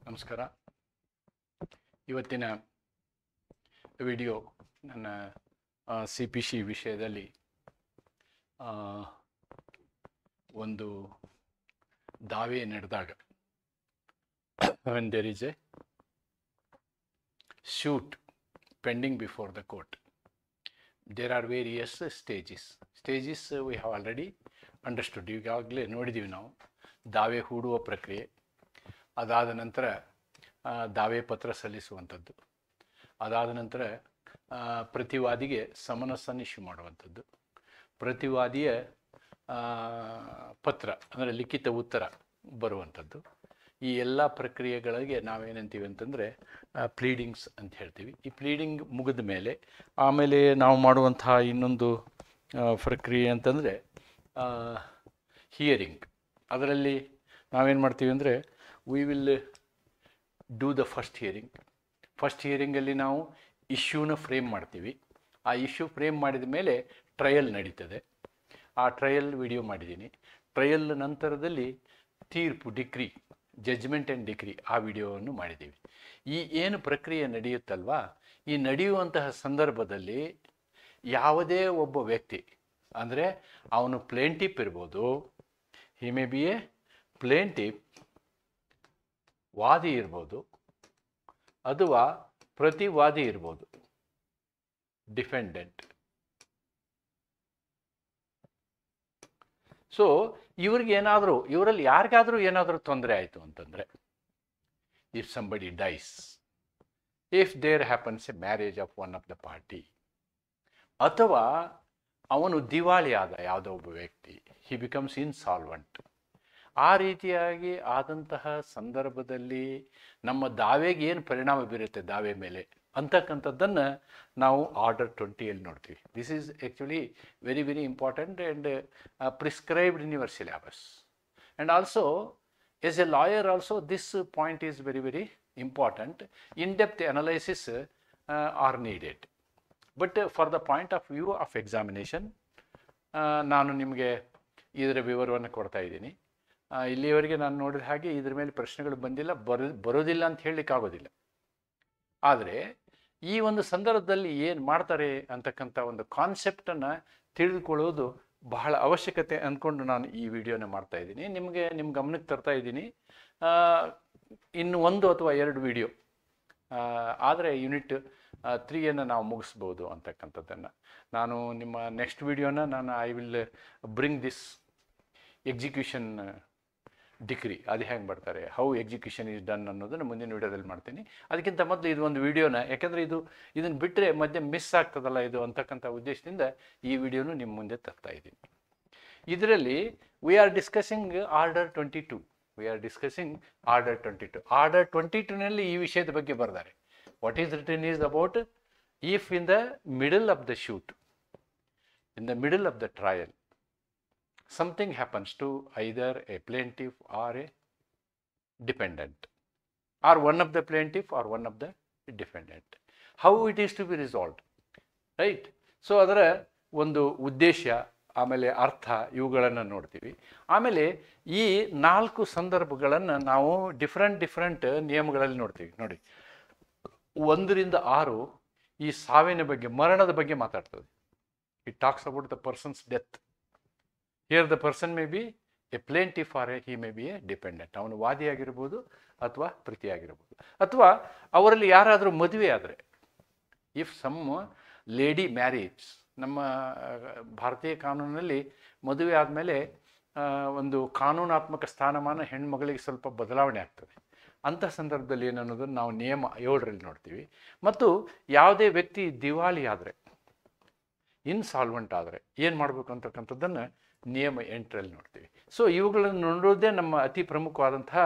ನಮಸ್ಕಾರ. ಇವತ್ತಿನ ವಿಡಿಯೋ ನನ್ನ CPC ವಿಷಯದಲ್ಲಿ ಒಂದು ದಾವೆ ನಡೆದಾಗ when there is a suit pending before the court, there are various stages we have already understood. ಈಗಾಗಲೇ ನೋಡಿದ್ದೀವಿ ನಾವು ದಾವೆ ಹೂಡುವ ಪ್ರಕ್ರಿಯೆ, ಅದಾದ ನಂತರ ದಾವೆ ಪತ್ರ ಸಲ್ಲಿಸುವಂಥದ್ದು, ಅದಾದ ನಂತರ ಪ್ರತಿವಾದಿಗೆ ಸಮನ್ಸನ್ನು ಇಶ್ಯೂ ಮಾಡುವಂಥದ್ದು, ಪ್ರತಿವಾದಿಯ ಪತ್ರ ಅಂದರೆ ಲಿಖಿತ ಉತ್ತರ ಬರುವಂಥದ್ದು. ಈ ಎಲ್ಲ ಪ್ರಕ್ರಿಯೆಗಳಿಗೆ ನಾವೇನಂತೀವಿ ಅಂತಂದರೆ ಪ್ಲೀಡಿಂಗ್ಸ್ ಅಂತ ಹೇಳ್ತೀವಿ. ಈ ಪ್ಲೀಡಿಂಗ್ ಮುಗಿದ ಮೇಲೆ ಆಮೇಲೆ ನಾವು ಮಾಡುವಂತಹ ಇನ್ನೊಂದು ಪ್ರಕ್ರಿಯೆ ಅಂತಂದರೆ ಹಿಯರಿಂಗ್. ಅದರಲ್ಲಿ ನಾವೇನು ಮಾಡ್ತೀವಿ ಅಂದರೆ we will do the first ಹಿಯರಿಂಗಲ್ಲಿ ನಾವು ಇಶ್ಯೂನ ಫ್ರೇಮ್ ಮಾಡ್ತೀವಿ. ಆ ಇಶ್ಯೂ ಫ್ರೇಮ್ ಮಾಡಿದ ಮೇಲೆ ಟ್ರಯಲ್ ನಡೀತದೆ. ಆ ಟ್ರಯಲ್ ವಿಡಿಯೋ ಮಾಡಿದ್ದೀನಿ. ಟ್ರಯಲ್ ನಂತರದಲ್ಲಿ ತೀರ್ಪು, ಡಿಕ್ರಿ, ಜಡ್ಜ್ಮೆಂಟ್ ಆ್ಯಂಡ್ ಡಿಕ್ರಿ, ಆ ವಿಡಿಯೋವನ್ನು ಮಾಡಿದ್ದೀವಿ. ಈ ಏನು ಪ್ರಕ್ರಿಯೆ ನಡೆಯುತ್ತಲ್ವಾ, ಈ ನಡೆಯುವಂತಹ ಸಂದರ್ಭದಲ್ಲಿ ಯಾವುದೇ ಒಬ್ಬ ವ್ಯಕ್ತಿ ಅಂದರೆ ಅವನು ಪ್ಲೇಂಟಿಫ್ ಇರ್ಬೋದು, ಹಿ ಮೇ ಬಿ ಎ ಪ್ಲೇಂಟಿಫ್, ವಾದಿ ಇರ್ಬೋದು, ಅಥವಾ ಪ್ರತಿವಾದಿ ಇರ್ಬೋದು, ಡಿಫೆಂಡೆಂಟ್. ಸೊ ಇವರಲ್ಲಿ ಯಾರಿಗಾದರೂ ಏನಾದರೂ ತೊಂದರೆ ಆಯಿತು ಅಂತಂದರೆ, if somebody dies, if there happens a marriage of one of the party, ಅಥವಾ ಅವನು ದಿವಾಳಿ ಆದ ಯಾವುದೋ ಒಬ್ಬ ವ್ಯಕ್ತಿ, ಹಿ ಬಿಕಮ್ಸ್ ಇನ್ಸಾಲ್ವೆಂಟ್, ಆ ರೀತಿಯಾಗಿ ಆದಂತಹ ಸಂದರ್ಭದಲ್ಲಿ ನಮ್ಮ ದಾವೆಗೆ ಏನು ಪರಿಣಾಮ ಬೀರುತ್ತೆ ದಾವೆ ಮೇಲೆ ಅಂತಕ್ಕಂಥದ್ದನ್ನು ನಾವು ಆರ್ಡರ್ 20ಯಲ್ಲಿ ನೋಡ್ತೀವಿ. This is actually very very important and prescribed in your syllabus. And also as a lawyer also this point is very very important. In depth analysis are needed. But for the point of view of examination ನಾನು ನಿಮಗೆ ಇದರ ವಿವರವನ್ನು ಕೊಡ್ತಾ ಇದ್ದೀನಿ. ಇಲ್ಲಿಯವರೆಗೆ ನಾನು ನೋಡಿದ ಹಾಗೆ ಇದ್ರ ಮೇಲೆ ಪ್ರಶ್ನೆಗಳು ಬಂದಿಲ್ಲ, ಬರೋದಿಲ್ಲ ಅಂತ ಹೇಳಲಿಕ್ಕಾಗೋದಿಲ್ಲ. ಆದರೆ ಈ ಒಂದು ಸಂದರ್ಭದಲ್ಲಿ ಏನು ಮಾಡ್ತಾರೆ ಅಂತಕ್ಕಂಥ ಒಂದು ಕಾನ್ಸೆಪ್ಟನ್ನು ತಿಳಿದುಕೊಳ್ಳೋದು ಬಹಳ ಅವಶ್ಯಕತೆ ಅಂದ್ಕೊಂಡು ನಾನು ಈ ವಿಡಿಯೋನ ಮಾಡ್ತಾ ಇದ್ದೀನಿ. ನಿಮ್ಮ ಗಮನಕ್ಕೆ ತರ್ತಾ ಇದ್ದೀನಿ. ಇನ್ನು 1 ಅಥವಾ 2 ವಿಡಿಯೋ ಆದರೆ ಯೂನಿಟ್ 3ಯನ್ನು ನಾವು ಮುಗಿಸ್ಬೋದು ಅಂತಕ್ಕಂಥದ್ದನ್ನು ನಾನು ನಿಮ್ಮ ನೆಕ್ಸ್ಟ್ ವಿಡಿಯೋನ I will bring this execution decree, ಅದು ಹೆಂಗೆ ಬರ್ತಾರೆ, ಹೌ ಎಕ್ಸಿಕ್ಯೂಷನ್ ಈಸ್ ಡನ್ ಅನ್ನೋದನ್ನು ಮುಂದಿನ ವಿಡಿಯೋದಲ್ಲಿ ಮಾಡ್ತೀನಿ. ಅದಕ್ಕಿಂತ ಮೊದಲು ಇದು ಒಂದು ವಿಡಿಯೋನ, ಯಾಕೆಂದರೆ ಇದನ್ನು ಬಿಟ್ಟರೆ ಮಧ್ಯೆ ಮಿಸ್ ಆಗ್ತದಲ್ಲ ಇದು ಅಂತಕ್ಕಂಥ ಉದ್ದೇಶದಿಂದ ಈ ವಿಡಿಯೋನು ನಿಮ್ಮ ಮುಂದೆ ತರ್ತಾ ಇದ್ದೀನಿ. ಇದರಲ್ಲಿ we are discussing order 22. Order 22ನಲ್ಲಿ ಈ ವಿಷಯದ ಬಗ್ಗೆ ಬರ್ತಾರೆ. What is written is about if in the middle of the suit, in the middle of the trial, something happens to either a plaintiff or a defendant, or one of the plaintiff or one of the defendant, how it is to be resolved, right? So ಅದರ ಒಂದು ಉದ್ದೇಶ, ಆಮೇಲೆ ಅರ್ಥ, ಇವುಗಳನ್ನು ನೋಡ್ತೀವಿ. ಆಮೇಲೆ ಈ 4 ಸಂದರ್ಭಗಳನ್ನು ನಾವು ಡಿಫ್ರೆಂಟ್ ನಿಯಮಗಳಲ್ಲಿ ನೋಡ್ತೀವಿ. ನೋಡಿ, 1 ರಿಂದ 6 ಈ ಸಾವಿನ ಬಗ್ಗೆ, ಮರಣದ ಬಗ್ಗೆ ಮಾತಾಡ್ತದೆ. It talks about the person's death. Here the person may be a plaintiff or he may be a defendant. ಅವನು ವಾದಿಯಾಗಿರ್ಬೋದು ಅಥವಾ ಪ್ರತಿಯಾಗಿರ್ಬೋದು, ಅಥವಾ ಅವರಲ್ಲಿ ಯಾರಾದರೂ ಮದುವೆ ಆದರೆ, ಇಫ್ ಸಮ್ ಲೇಡಿ ಮ್ಯಾರೇಜ್, ನಮ್ಮ ಭಾರತೀಯ ಕಾನೂನಿನಲ್ಲಿ ಮದುವೆ ಆದಮೇಲೆ ಒಂದು ಕಾನೂನಾತ್ಮಕ ಸ್ಥಾನಮಾನ ಹೆಣ್ಮಗಳಿಗೆ ಸ್ವಲ್ಪ ಬದಲಾವಣೆ ಆಗ್ತದೆ. ಅಂಥ ಸಂದರ್ಭದಲ್ಲಿ ಏನನ್ನೋದನ್ನು ನಾವು ನಿಯಮ 7ರಲ್ಲಿ ನೋಡ್ತೀವಿ. ಮತ್ತು ಯಾವುದೇ ವ್ಯಕ್ತಿ ದಿವಾಳಿ ಆದರೆ, ಇನ್ಸಾಲ್ವೆಂಟ್ ಆದರೆ ಏನು ಮಾಡಬೇಕು ಅಂತಕ್ಕಂಥದ್ದನ್ನು ನಿಯಮ 8ರಲ್ಲಿ ನೋಡ್ತೀವಿ. ಸೊ ಇವುಗಳನ್ನು ನೋಡೋದೇ ನಮ್ಮ ಅತಿ ಪ್ರಮುಖವಾದಂತಹ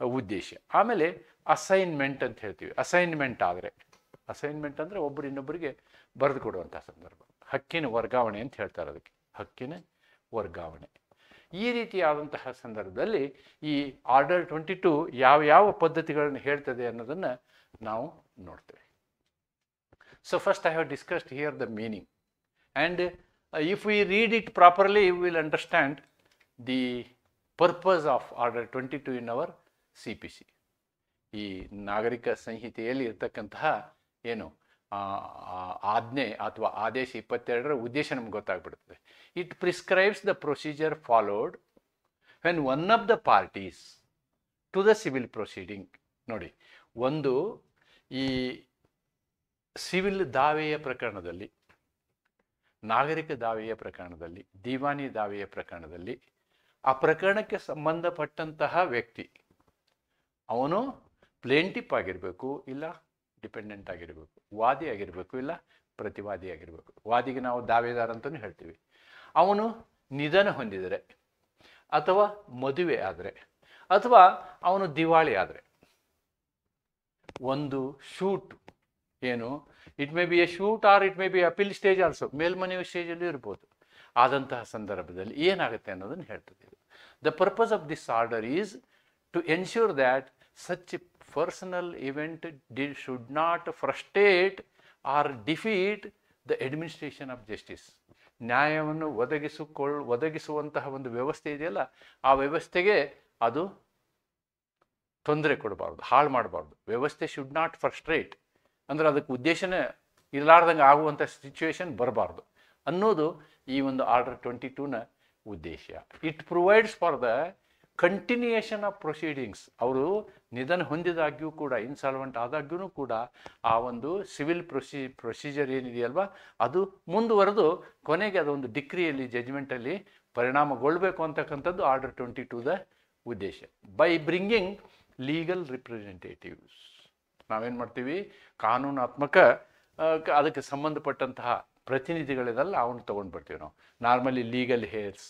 ಉದ್ದೇಶ. ಆಮೇಲೆ ಅಸೈನ್ಮೆಂಟ್ ಅಂತ ಹೇಳ್ತೀವಿ. ಅಸೈನ್ಮೆಂಟ್ ಅಂದರೆ ಒಬ್ಬರು ಇನ್ನೊಬ್ಬರಿಗೆ ಬರೆದು ಕೊಡುವಂಥ ಸಂದರ್ಭ, ಹಕ್ಕಿನ ವರ್ಗಾವಣೆ ಅಂತ ಹೇಳ್ತಾರೆ ಅದಕ್ಕೆ, ಹಕ್ಕಿನ ವರ್ಗಾವಣೆ. ಈ ರೀತಿಯಾದಂತಹ ಸಂದರ್ಭದಲ್ಲಿ ಈ ಆರ್ಡರ್ 22 ಯಾವ ಪದ್ಧತಿಗಳನ್ನು ಹೇಳ್ತದೆ ಅನ್ನೋದನ್ನು ನಾವು ನೋಡ್ತೇವೆ. So first I have discussed here the meaning, and if we read it properly, we will understand the purpose of Order 22 in our CPC. ಈ ನಾಗರಿಕ ಸಂಹಿತೆಯಲ್ಲಿ ಇರ್ತಕ್ಕಂತಹ ಏನು ಆಜ್ಞೆ ಅಥವಾ ಆದೇಶ 22ರ ಉದ್ದೇಶ ನಮ್ಗೆ ಗೊತ್ತಾಗ್ಬಿಡ್ತದೆ. It prescribes the procedure followed when one of the parties to the civil proceeding. ನೋಡಿ, ಒಂದು ಈ ಸಿವಿಲ್ ದಾವೆಯ ಪ್ರಕರಣದಲ್ಲಿ, ನಾಗರಿಕ ದಾವೆಯ ಪ್ರಕರಣದಲ್ಲಿ, ದಿವಾನಿ ದಾವೆಯ ಪ್ರಕರಣದಲ್ಲಿ ಆ ಪ್ರಕರಣಕ್ಕೆ ಸಂಬಂಧಪಟ್ಟಂತಹ ವ್ಯಕ್ತಿ ಅವನು ಪ್ಲೇಂಟಿಫ್ ಆಗಿರಬೇಕು, ಇಲ್ಲ ಡಿಪೆಂಡೆಂಟ್ ಆಗಿರಬೇಕು, ವಾದಿ ಆಗಿರಬೇಕು, ಇಲ್ಲ ಪ್ರತಿವಾದಿ ಆಗಿರಬೇಕು. ವಾದಿಗೆ ನಾವು ದಾವೆದಾರ ಅಂತಲೂ ಹೇಳ್ತೀವಿ. ಅವನು ನಿಧನ ಹೊಂದಿದರೆ, ಅಥವಾ ಮದುವೆ ಆದರೆ, ಅಥವಾ ಅವನು ದಿವಾಳಿ ಆದರೆ, ಒಂದು ಶೂಟ್ ಏನು, it may be a suit or it may be appeal stage also, ಮೇಲ್ಮನವಿ ಸ್ಟೇಜಲ್ಲಿ ಇರ್ಬೋದು. ಆದಂತಹ ಸಂದರ್ಭದಲ್ಲಿ ಏನಾಗುತ್ತೆ ಅನ್ನೋದನ್ನು ಹೇಳ್ತದೆ. The purpose of this order is to ensure that such personal event should not frustrate or defeat the administration of justice. ನ್ಯಾಯವನ್ನು ಒದಗಿಸುವಂತಹ ಒಂದು ವ್ಯವಸ್ಥೆ ಇದೆಯಲ್ಲ, ಆ ವ್ಯವಸ್ಥೆಗೆ ಅದು ತೊಂದರೆ ಕೊಡಬಾರ್ದು, ಹಾಳು ಮಾಡಬಾರ್ದು. ವ್ಯವಸ್ಥೆ ಶುಡ್ ನಾಟ್ ಫ್ರಸ್ಟ್ರೇಟ್ ಅಂದರೆ ಅದಕ್ಕೆ ಉದ್ದೇಶನೇ ಇರಲಾರ್ದಂಗೆ ಆಗುವಂಥ ಸಿಚುವೇಶನ್ ಬರಬಾರ್ದು ಅನ್ನೋದು ಈ ಒಂದು ಆರ್ಡರ್ 22ನ ಉದ್ದೇಶ. It provides for the continuation of proceedings. ಅವರು ನಿಧನ ಹೊಂದಿದಾಗ್ಯೂ ಕೂಡ, ಇನ್ಸಾಲ್ವೆಂಟ್ ಆದಾಗ್ಯೂ ಕೂಡ ಆ ಒಂದು ಸಿವಿಲ್ ಪ್ರೊಸೀಜರ್ ಏನಿದೆಯಲ್ವಾ ಅದು ಮುಂದುವರೆದು ಕೊನೆಗೆ ಅದೊಂದು ಡಿಕ್ರಿಯಲ್ಲಿ, ಜಜ್ಮೆಂಟಲ್ಲಿ ಪರಿಣಾಮಗೊಳ್ಳಬೇಕು ಅಂತಕ್ಕಂಥದ್ದು ಆರ್ಡರ್ 22ದ ಉದ್ದೇಶ. ಬೈ ಬ್ರಿಂಗಿಂಗ್ ಲೀಗಲ್ ರಿಪ್ರೆಸೆಂಟೇಟಿವ್ಸ್, ನಾವೇನು ಮಾಡ್ತೀವಿ, ಕಾನೂನಾತ್ಮಕ ಅದಕ್ಕೆ ಸಂಬಂಧಪಟ್ಟಂತಹ ಪ್ರತಿನಿಧಿಗಳಿದೆಲ್ಲ ಅವನು ತೊಗೊಂಡು ಬರ್ತೀವಿ ನಾವು. Normally legal heirs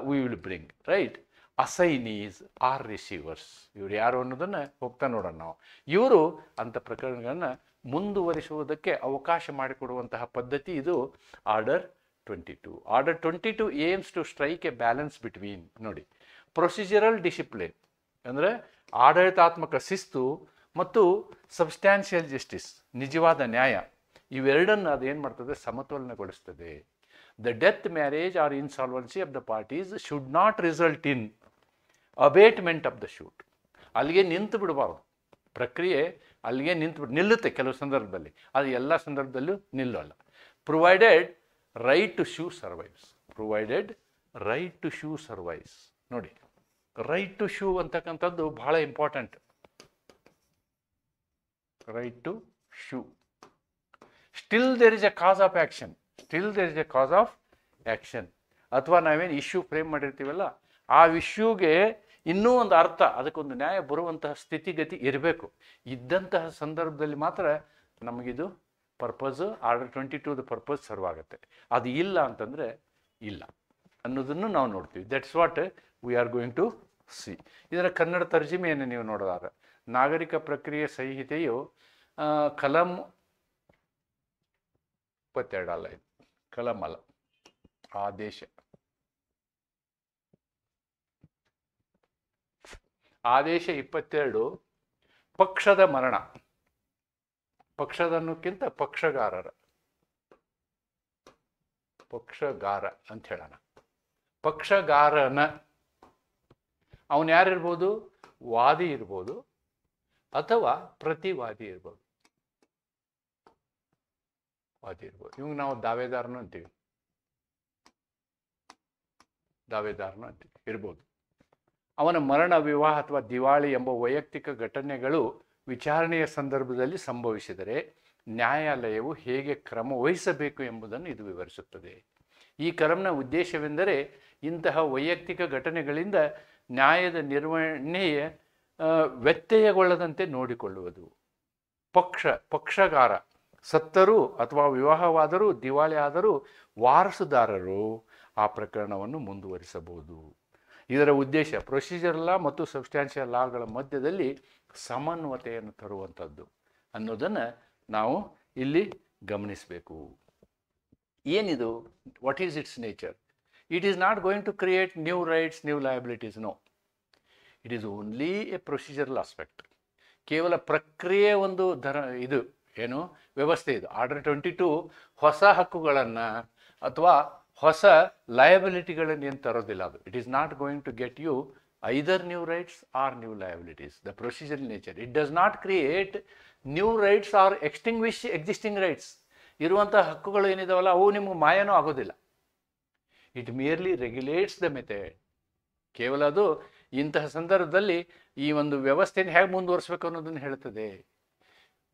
we will bring, right. Assignees or receivers, ಇವರು ಯಾರು ಅನ್ನೋದನ್ನು ಹೋಗ್ತಾ ನೋಡೋಣ ನಾವು. ಇವರು ಅಂಥ ಪ್ರಕರಣಗಳನ್ನು ಮುಂದುವರಿಸುವುದಕ್ಕೆ ಅವಕಾಶ ಮಾಡಿಕೊಡುವಂತಹ ಪದ್ಧತಿ ಇದು order 22. Order 22 aims to strike a balance between, ನೋಡಿ, ಪ್ರೊಸೀಜರಲ್ ಡಿಸಿಪ್ಲಿನ್ ಅಂದರೆ ಆಡಳಿತಾತ್ಮಕ ಶಿಸ್ತು ಮತ್ತು ಸಬ್ಸ್ಟ್ಯಾನ್ಷಿಯಲ್ ಜಸ್ಟಿಸ್, ನಿಜವಾದ ನ್ಯಾಯ, ಇವೆರಡನ್ನು ಅದೇನು ಮಾಡ್ತದೆ, ಸಮತೋಲನಗೊಳಿಸ್ತದೆ. The death, marriage or insolvency of the parties should not result in abatement of the suit. ಅಲ್ಲಿಗೆ ನಿಂತು ಬಿಡಬಾರ್ದು ಪ್ರಕ್ರಿಯೆ, ಅಲ್ಲಿಗೆ ನಿಲ್ಲುತ್ತೆ ಕೆಲವು ಸಂದರ್ಭದಲ್ಲಿ, ಅದು ಎಲ್ಲ ಸಂದರ್ಭದಲ್ಲೂ ನಿಲ್ಲಲ್ಲ. Provided right to sue survives, provided right to sue survives. ನೋಡಿ, ರೈಟ್ ಟು ಶೂ ಅಂತಕ್ಕಂಥದ್ದು ಬಹಳ important. Right to sue. Still there is a cause of action, still there is a cause of action. ಅಥವಾ ನಾವೇನು issue frame ಮಾಡಿರ್ತೀವಲ್ಲ, ಆ ಇಶ್ಯೂಗೆ ಇನ್ನೂ ಒಂದು ಅರ್ಥ, ಅದಕ್ಕೊಂದು ನ್ಯಾಯ ಬರುವಂತಹ ಸ್ಥಿತಿಗತಿ ಇರಬೇಕು. ಇದ್ದಂತಹ ಸಂದರ್ಭದಲ್ಲಿ ಮಾತ್ರ ನಮಗಿದು ಪರ್ಪಸ್, ಆರ್ಡರ್ 22ದ ಪರ್ಪಸ್ ಸರ್ವ್ ಆಗುತ್ತೆ. ಅದು ಇಲ್ಲ ಅಂತಂದರೆ ಇಲ್ಲ ಅನ್ನೋದನ್ನು ನಾವು ನೋಡ್ತೀವಿ. That's what we are going to see. ಇದರ ಕನ್ನಡ ತರ್ಜಿಮೆಯನ್ನು ನೀವು ನೋಡೋದಾದ್ರೆ, ನಾಗರಿಕ ಪ್ರಕ್ರಿಯೆ ಸಂಹಿತೆಯು ಕಲಂ 22 ಅಲ್ಲ, ಇದು ಕಲಂ ಅಲ್ಲ, ಆದೇಶ. ಆದೇಶ 22 ಪಕ್ಷದ ಮರಣ, ಪಕ್ಷದನ್ನಕ್ಕಿಂತ ಪಕ್ಷಗಾರರ, ಪಕ್ಷಗಾರ ಅಂತ ಹೇಳೋಣ. ಪಕ್ಷಗಾರನ ಅವನು ಯಾರಿರ್ಬೋದು, ವಾದಿ ಇರ್ಬೋದು ಅಥವಾ ಪ್ರತಿವಾದಿ ಇರ್ಬೋದು, ವಾದಿ ಇರ್ಬೋದು. ಇವಾಗ ನಾವು ದಾವೇದಾರನು ಅಂತೀವಿ, ದಾವೇದಾರನು ಅಂತೀವಿ, ಇರ್ಬೋದು. ಅವನ ಮರಣ, ವಿವಾಹ ಅಥವಾ ದಿವಾಳಿ ಎಂಬ ವೈಯಕ್ತಿಕ ಘಟನೆಗಳು ವಿಚಾರಣೆಯ ಸಂದರ್ಭದಲ್ಲಿ ಸಂಭವಿಸಿದರೆ ನ್ಯಾಯಾಲಯವು ಹೇಗೆ ಕ್ರಮ ವಹಿಸಬೇಕು ಎಂಬುದನ್ನು ಇದು ವಿವರಿಸುತ್ತದೆ. ಈ ಕಲಂನ ಉದ್ದೇಶವೆಂದರೆ ಇಂತಹ ವೈಯಕ್ತಿಕ ಘಟನೆಗಳಿಂದ ನ್ಯಾಯದ ನಿರ್ವಹಣೆಯ ವ್ಯತ್ಯಯಗೊಳ್ಳದಂತೆ ನೋಡಿಕೊಳ್ಳುವುದು. ಪಕ್ಷಗಾರ ಸತ್ತರೂ ಅಥವಾ ವಿವಾಹವಾದರೂ ದಿವಾಳಿ ಆದರೂ ವಾರಸುದಾರರು ಆ ಪ್ರಕರಣವನ್ನು ಮುಂದುವರಿಸಬಹುದು. ಇದರ ಉದ್ದೇಶ ಪ್ರೊಸೀಜರ್ ಲಾ ಮತ್ತು ಸಬ್ಸ್ಟ್ಯಾನ್ಷಿಯಲ್ ಲಾಗಳ ಮಧ್ಯದಲ್ಲಿ ಸಮನ್ವತೆಯನ್ನು ತರುವಂಥದ್ದು ಅನ್ನೋದನ್ನು ನಾವು ಇಲ್ಲಿ ಗಮನಿಸಬೇಕು. ಏನಿದು, what is its nature? It is not going to create new rights, new liabilities. No, it is only a procedural aspect. ಕೇವಲ ಪ್ರಕ್ರಿಯೆ ಒಂದು ಇದು ಏನು ವ್ಯವಸ್ಥೆ ಇದು. ಆರ್ಡರ್ 22 ಹೊಸ ಹಕ್ಕುಗಳನ್ನು ಅಥವಾ ಹೊಸ ಲಯಬಿಲಿಟಿಗಳನ್ನು ಏನು ತರೋದಿಲ್ಲ. ಅದು it is not going to get you either new rights or new liabilities. The procedural nature. It does not create new rights or extinguish existing rights. ಇರುವಂಥ ಹಕ್ಕುಗಳು ಏನಿದಾವಲ್ಲ ಅವು ನಿಮಗೆ ಮಾಯನೂ ಆಗೋದಿಲ್ಲ. It merely regulates the method. ಕೇವಲ ಅದು ಇಂತಹ ಸಂದರ್ಭದಲ್ಲಿ ಈ ಒಂದು ವ್ಯವಸ್ಥೆಯನ್ನು ಹೇಗೆ ಮುಂದುವರಿಸಬೇಕು ಅನ್ನೋದನ್ನು ಹೇಳ್ತದೆ.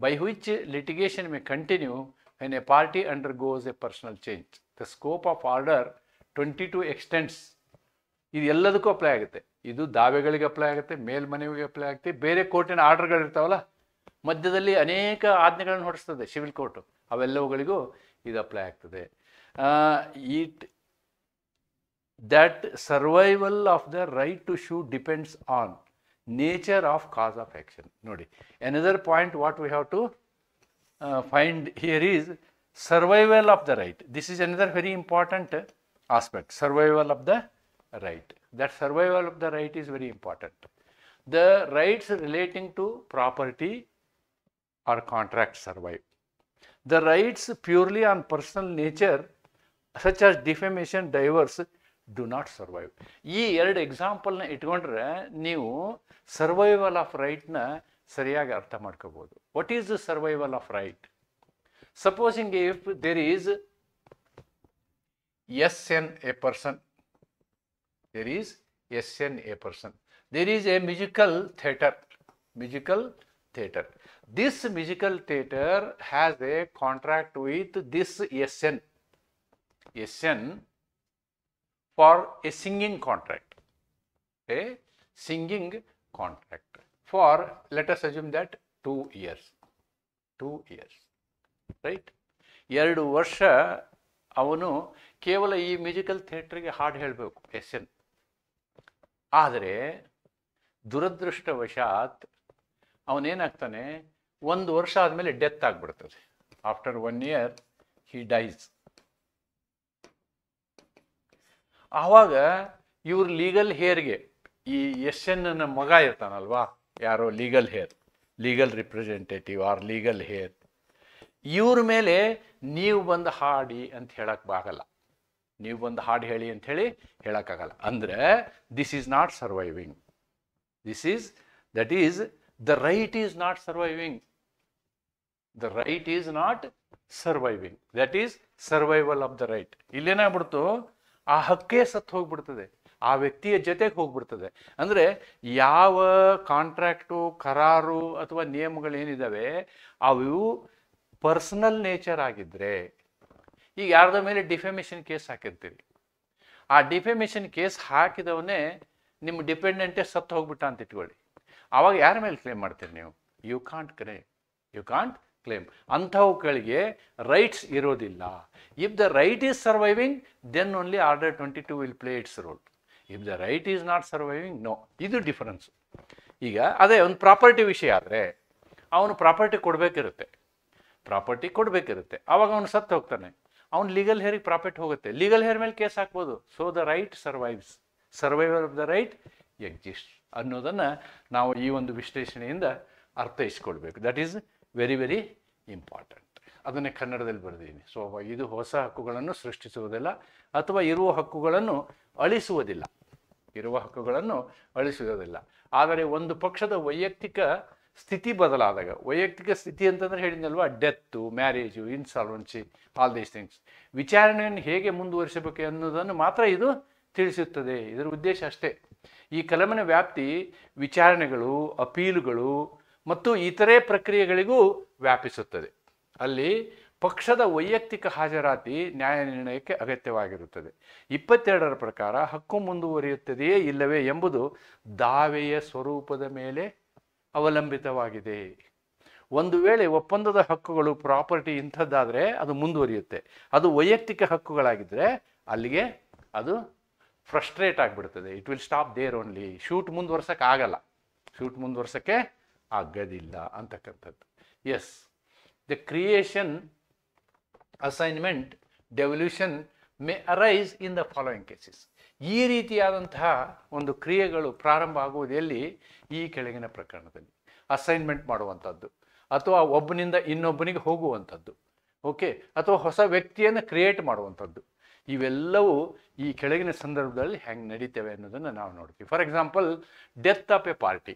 By which litigation May continue when a party undergoes a personal change. The scope of order 22 extends. ಇದು ಎಲ್ಲದಕ್ಕೂ ಅಪ್ಲೈ ಆಗುತ್ತೆ. ಇದು ದಾವೆಗಳಿಗೆ ಅಪ್ಲೈ ಆಗುತ್ತೆ, ಮೇಲ್ಮನವಿಗೆ ಅಪ್ಲೈ ಆಗುತ್ತೆ, ಬೇರೆ ಕೋರ್ಟಿನ ಆರ್ಡರ್ಗಳಿರ್ತಾವಲ್ಲ, ಮಧ್ಯದಲ್ಲಿ ಅನೇಕ ಆಜ್ಞೆಗಳನ್ನು ಹೊರಡಿಸ್ತದೆ ಸಿವಿಲ್ ಕೋರ್ಟು, ಅವೆಲ್ಲವುಗಳಿಗೂ ಇದು ಅಪ್ಲೈ ಆಗ್ತದೆ. That survival of the right to sue depends on nature of cause of action. ನೋಡಿ, another point what we have to find here is survival of the right. This is another very important aspect, survival of the right. That survival of the right is very important. The rights relating to property or contract survive. The rights purely on personal nature such as defamation, divorce do not survive. ಈ ಎರಡು ಎಕ್ಸಾಂಪಲ್ನ ಇಟ್ಕೊಂಡ್ರೆ ನೀವು survival of ರೈಟ್ನ ಸರಿಯಾಗಿ ಅರ್ಥ ಮಾಡ್ಕೋಬಹುದು. What is the survival of right? Supposing if there is an a person, there is SN a person, there is a musical theatre. This musical theatre has a contract with this SN for a singing contract, for, let us assume that 2 years, right? 2 ವರ್ಷ ಅವನು ಕೇವಲ ಈ musical ಥಿಯೇಟ್ರಿಗೆ ಹಾಡು ಹೇಳಬೇಕು SN. ಆದರೆ ದುರದೃಷ್ಟವಶಾತ್ ಅವನೇನಾಗ್ತಾನೆ, 1 ವರ್ಷ ಆದಮೇಲೆ ಡೆತ್ ಆಗಿಬಿಡ್ತದೆ. After 1 year he dies. ಆವಾಗ ಇವ್ರ ಲೀಗಲ್ ಹೇರ್ಗೆ ಈ SN ಮಗ ಇರ್ತಾನಲ್ವಾ, ಯಾರೋ legal representative or legal heir, ಇವ್ರ ಮೇಲೆ ನೀವು ಬಂದು ಹಾಡಿ ಅಂತ ಹೇಳಕ್ಕಾಗಲ್ಲ, ನೀವು ಬಂದು ಹಾಡು ಹೇಳಿ ಅಂತ ಹೇಳಿ ಹೇಳಕ್ಕಾಗಲ್ಲ. ಅಂದರೆ this is not surviving. The right is not surviving. That is survival of the right. ಇಲ್ಲೇನಾಗ್ಬಿಡ್ತು, ಆ ಹಕ್ಕೇ ಸತ್ತು ಹೋಗ್ಬಿಡ್ತದೆ, ಆ ವ್ಯಕ್ತಿಯ ಜೊತೆಗೆ ಹೋಗ್ಬಿಡ್ತದೆ. ಅಂದರೆ ಯಾವ ಕಾಂಟ್ರಾಕ್ಟು, ಕರಾರು ಅಥವಾ ನಿಯಮಗಳೇನಿದ್ದಾವೆ ಅವು ಪರ್ಸನಲ್ ನೇಚರ್ ಆಗಿದ್ದರೆ, ಈಗ ಯಾರ್ದ ಮೇಲೆ ಡಿಫೆಮೇಷನ್ ಕೇಸ್ ಹಾಕಿರ್ತೀರಿ, ಆ ಡಿಫೆಮೇಷನ್ ಕೇಸ್ ಹಾಕಿದವನೇ ನಿಮ್ಮ ಡಿಪೆಂಡೆಂಟೇ ಸತ್ತು ಹೋಗ್ಬಿಟ್ಟ ಅಂತ ಇಟ್ಕೊಳ್ಳಿ, ಆವಾಗ ಯಾರ ಮೇಲೆ ಕ್ಲೇಮ್ ಮಾಡ್ತೀರಿ ನೀವು? You can't claim. ಅಂಥವುಗಳಿಗೆ ರೈಟ್ಸ್ ಇರೋದಿಲ್ಲ. If the right is surviving, then only order 22 will play its role. If the right is not surviving, no. ಇದು ಡಿಫರೆನ್ಸು. ಈಗ ಅದೇ ಒಂದು ಪ್ರಾಪರ್ಟಿ ವಿಷಯ ಆದರೆ ಅವನು ಪ್ರಾಪರ್ಟಿ ಕೊಡಬೇಕಿರುತ್ತೆ, ಆವಾಗ ಅವನು ಸತ್ತು ಹೋಗ್ತಾನೆ, ಅವ್ನು ಲೀಗಲ್ ಹೇರಿಗೆ ಪ್ರಾಪರ್ಟಿ ಹೋಗುತ್ತೆ, ಲೀಗಲ್ ಹೇರ್ ಮೇಲೆ ಕೇಸ್ ಹಾಕ್ಬೋದು. So the right survives, survival of the right exist ಅನ್ನೋದನ್ನು ನಾವು ಈ ಒಂದು ವಿಶ್ಲೇಷಣೆಯಿಂದ ಅರ್ಥೈಸ್ಕೊಳ್ಬೇಕು. That is very very important. ಅದನ್ನೇ ಕನ್ನಡದಲ್ಲಿ ಬರೆದಿದ್ದೀನಿ. ಸೊ ಇದು ಹೊಸ ಹಕ್ಕುಗಳನ್ನು ಸೃಷ್ಟಿಸುವುದಿಲ್ಲ ಅಥವಾ ಇರುವ ಹಕ್ಕುಗಳನ್ನು ಅಳಿಸುವುದಿಲ್ಲ. ಆದರೆ ಒಂದು ಪಕ್ಷದ ವೈಯಕ್ತಿಕ ಸ್ಥಿತಿ ಬದಲಾದಾಗ, ವೈಯಕ್ತಿಕ ಸ್ಥಿತಿ ಅಂತಂದ್ರೆ ಹೇಳಿದ್ನಲ್ವಾ, death, marriage, insolvency, all these things, ವಿಚಾರಣೆಯನ್ನು ಹೇಗೆ ಮುಂದುವರಿಸಬೇಕು ಅನ್ನೋದನ್ನು ಮಾತ್ರ ಇದು ತಿಳಿಸುತ್ತದೆ. ಇದರ ಉದ್ದೇಶ ಅಷ್ಟೇ. ಈ ಕಲಮಿನ ವ್ಯಾಪ್ತಿ ವಿಚಾರಣೆಗಳು, ಅಪೀಲುಗಳು ಮತ್ತು ಇತರೆ ಪ್ರಕ್ರಿಯೆಗಳಿಗೂ ವ್ಯಾಪಿಸುತ್ತದೆ. ಅಲ್ಲಿ ಪಕ್ಷದ ವೈಯಕ್ತಿಕ ಹಾಜರಾತಿ ನ್ಯಾಯ ನಿರ್ಣಯಕ್ಕೆ ಅಗತ್ಯವಾಗಿರುತ್ತದೆ. 22ರ ಪ್ರಕಾರ ಹಕ್ಕು ಮುಂದುವರಿಯುತ್ತದೆಯೇ ಇಲ್ಲವೇ ಎಂಬುದು ದಾವೆಯ ಸ್ವರೂಪದ ಮೇಲೆ ಅವಲಂಬಿತವಾಗಿದೆ. ಒಂದು ವೇಳೆ ಒಪ್ಪಂದದ ಹಕ್ಕುಗಳು, ಪ್ರಾಪರ್ಟಿ ಇಂಥದ್ದಾದರೆ ಅದು ಮುಂದುವರಿಯುತ್ತೆ. ಅದು ವೈಯಕ್ತಿಕ ಹಕ್ಕುಗಳಾಗಿದ್ದರೆ ಅಲ್ಲಿಗೆ ಅದು ಫ್ರಸ್ಟ್ರೇಟ್ ಆಗಿಬಿಡ್ತದೆ. It will stop there only. Suit ಮುಂದುವರ್ಸೋಕ್ಕೆ ಆಗೋದಿಲ್ಲ ಅಂತಕ್ಕಂಥದ್ದು. Yes, the creation, assignment, devolution may arise in the following cases. ಈ ರೀತಿಯಾದಂತಹ ಒಂದು ಕ್ರಿಯೆಗಳು ಪ್ರಾರಂಭ ಆಗುವುದು ಎಲ್ಲಿ? ಈ ಕೆಳಗಿನ ಪ್ರಕರಣದಲ್ಲಿ. ಅಸೈನ್ಮೆಂಟ್ ಮಾಡುವಂಥದ್ದು, ಅಥವಾ ಒಬ್ಬನಿಂದ ಇನ್ನೊಬ್ಬನಿಗೆ ಹೋಗುವಂಥದ್ದು, ಓಕೆ, ಅಥವಾ ಹೊಸ ವ್ಯಕ್ತಿಯನ್ನು ಕ್ರಿಯೇಟ್ ಮಾಡುವಂಥದ್ದು. ಇವೆಲ್ಲವೂ ಈ ಕೆಳಗಿನ ಸಂದರ್ಭದಲ್ಲಿ ಹೆಂಗೆ ನಡೀತೇವೆ ಅನ್ನೋದನ್ನು ನಾವು ನೋಡ್ತೀವಿ. For example, death of a party.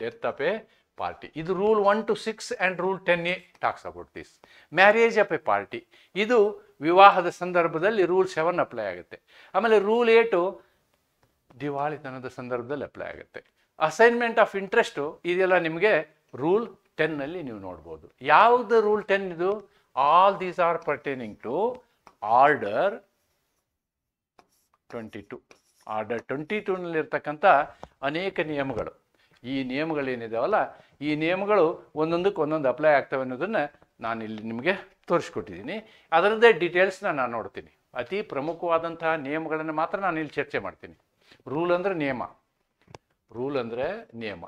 Death of a party, ಇದು rule 1 to 6 and rule 10A talks about this. Marriage of a party, ಇದು ವಿವಾಹದ ಸಂದರ್ಭದಲ್ಲಿ ರೂಲ್ 7 ಅಪ್ಲೈ ಆಗುತ್ತೆ. ಆಮೇಲೆ ರೂಲ್ 8 ದಿವಾಳಿತನದ ಸಂದರ್ಭದಲ್ಲಿ ಅಪ್ಲೈ ಆಗುತ್ತೆ. ಅಸೈನ್ಮೆಂಟ್ ಆಫ್ ಇಂಟ್ರೆಸ್ಟು ಇದೆಲ್ಲ ನಿಮಗೆ ರೂಲ್ 10ನಲ್ಲಿ ನೀವು ನೋಡ್ಬೋದು. ಯಾವುದು ರೂಲ್ 10 ಇದು? All these are pertaining to order 22. Order 22ನಲ್ಲಿರ್ತಕ್ಕಂಥ ಅನೇಕ ನಿಯಮಗಳು. ಈ ನಿಯಮಗಳೇನಿದಾವಲ್ಲ, ಈ ನಿಯಮಗಳು ಒಂದೊಂದಕ್ಕೆ ಒಂದೊಂದು ಅಪ್ಲೈ ಆಗ್ತವೆ ಅನ್ನೋದನ್ನು ನಾನು ಇಲ್ಲಿ ನಿಮಗೆ ತೋರಿಸ್ಕೊಟ್ಟಿದ್ದೀನಿ. ಅದರದ್ದೇ ಡೀಟೇಲ್ಸ್ನ ನಾನು ನೋಡ್ತೀನಿ. ಅತಿ ಪ್ರಮುಖವಾದಂತಹ ನಿಯಮಗಳನ್ನು ಮಾತ್ರ ನಾನು ಇಲ್ಲಿ ಚರ್ಚೆ ಮಾಡ್ತೀನಿ. ರೂಲ್ ಅಂದರೆ ನಿಯಮ, ರೂಲ್ ಅಂದರೆ ನಿಯಮ.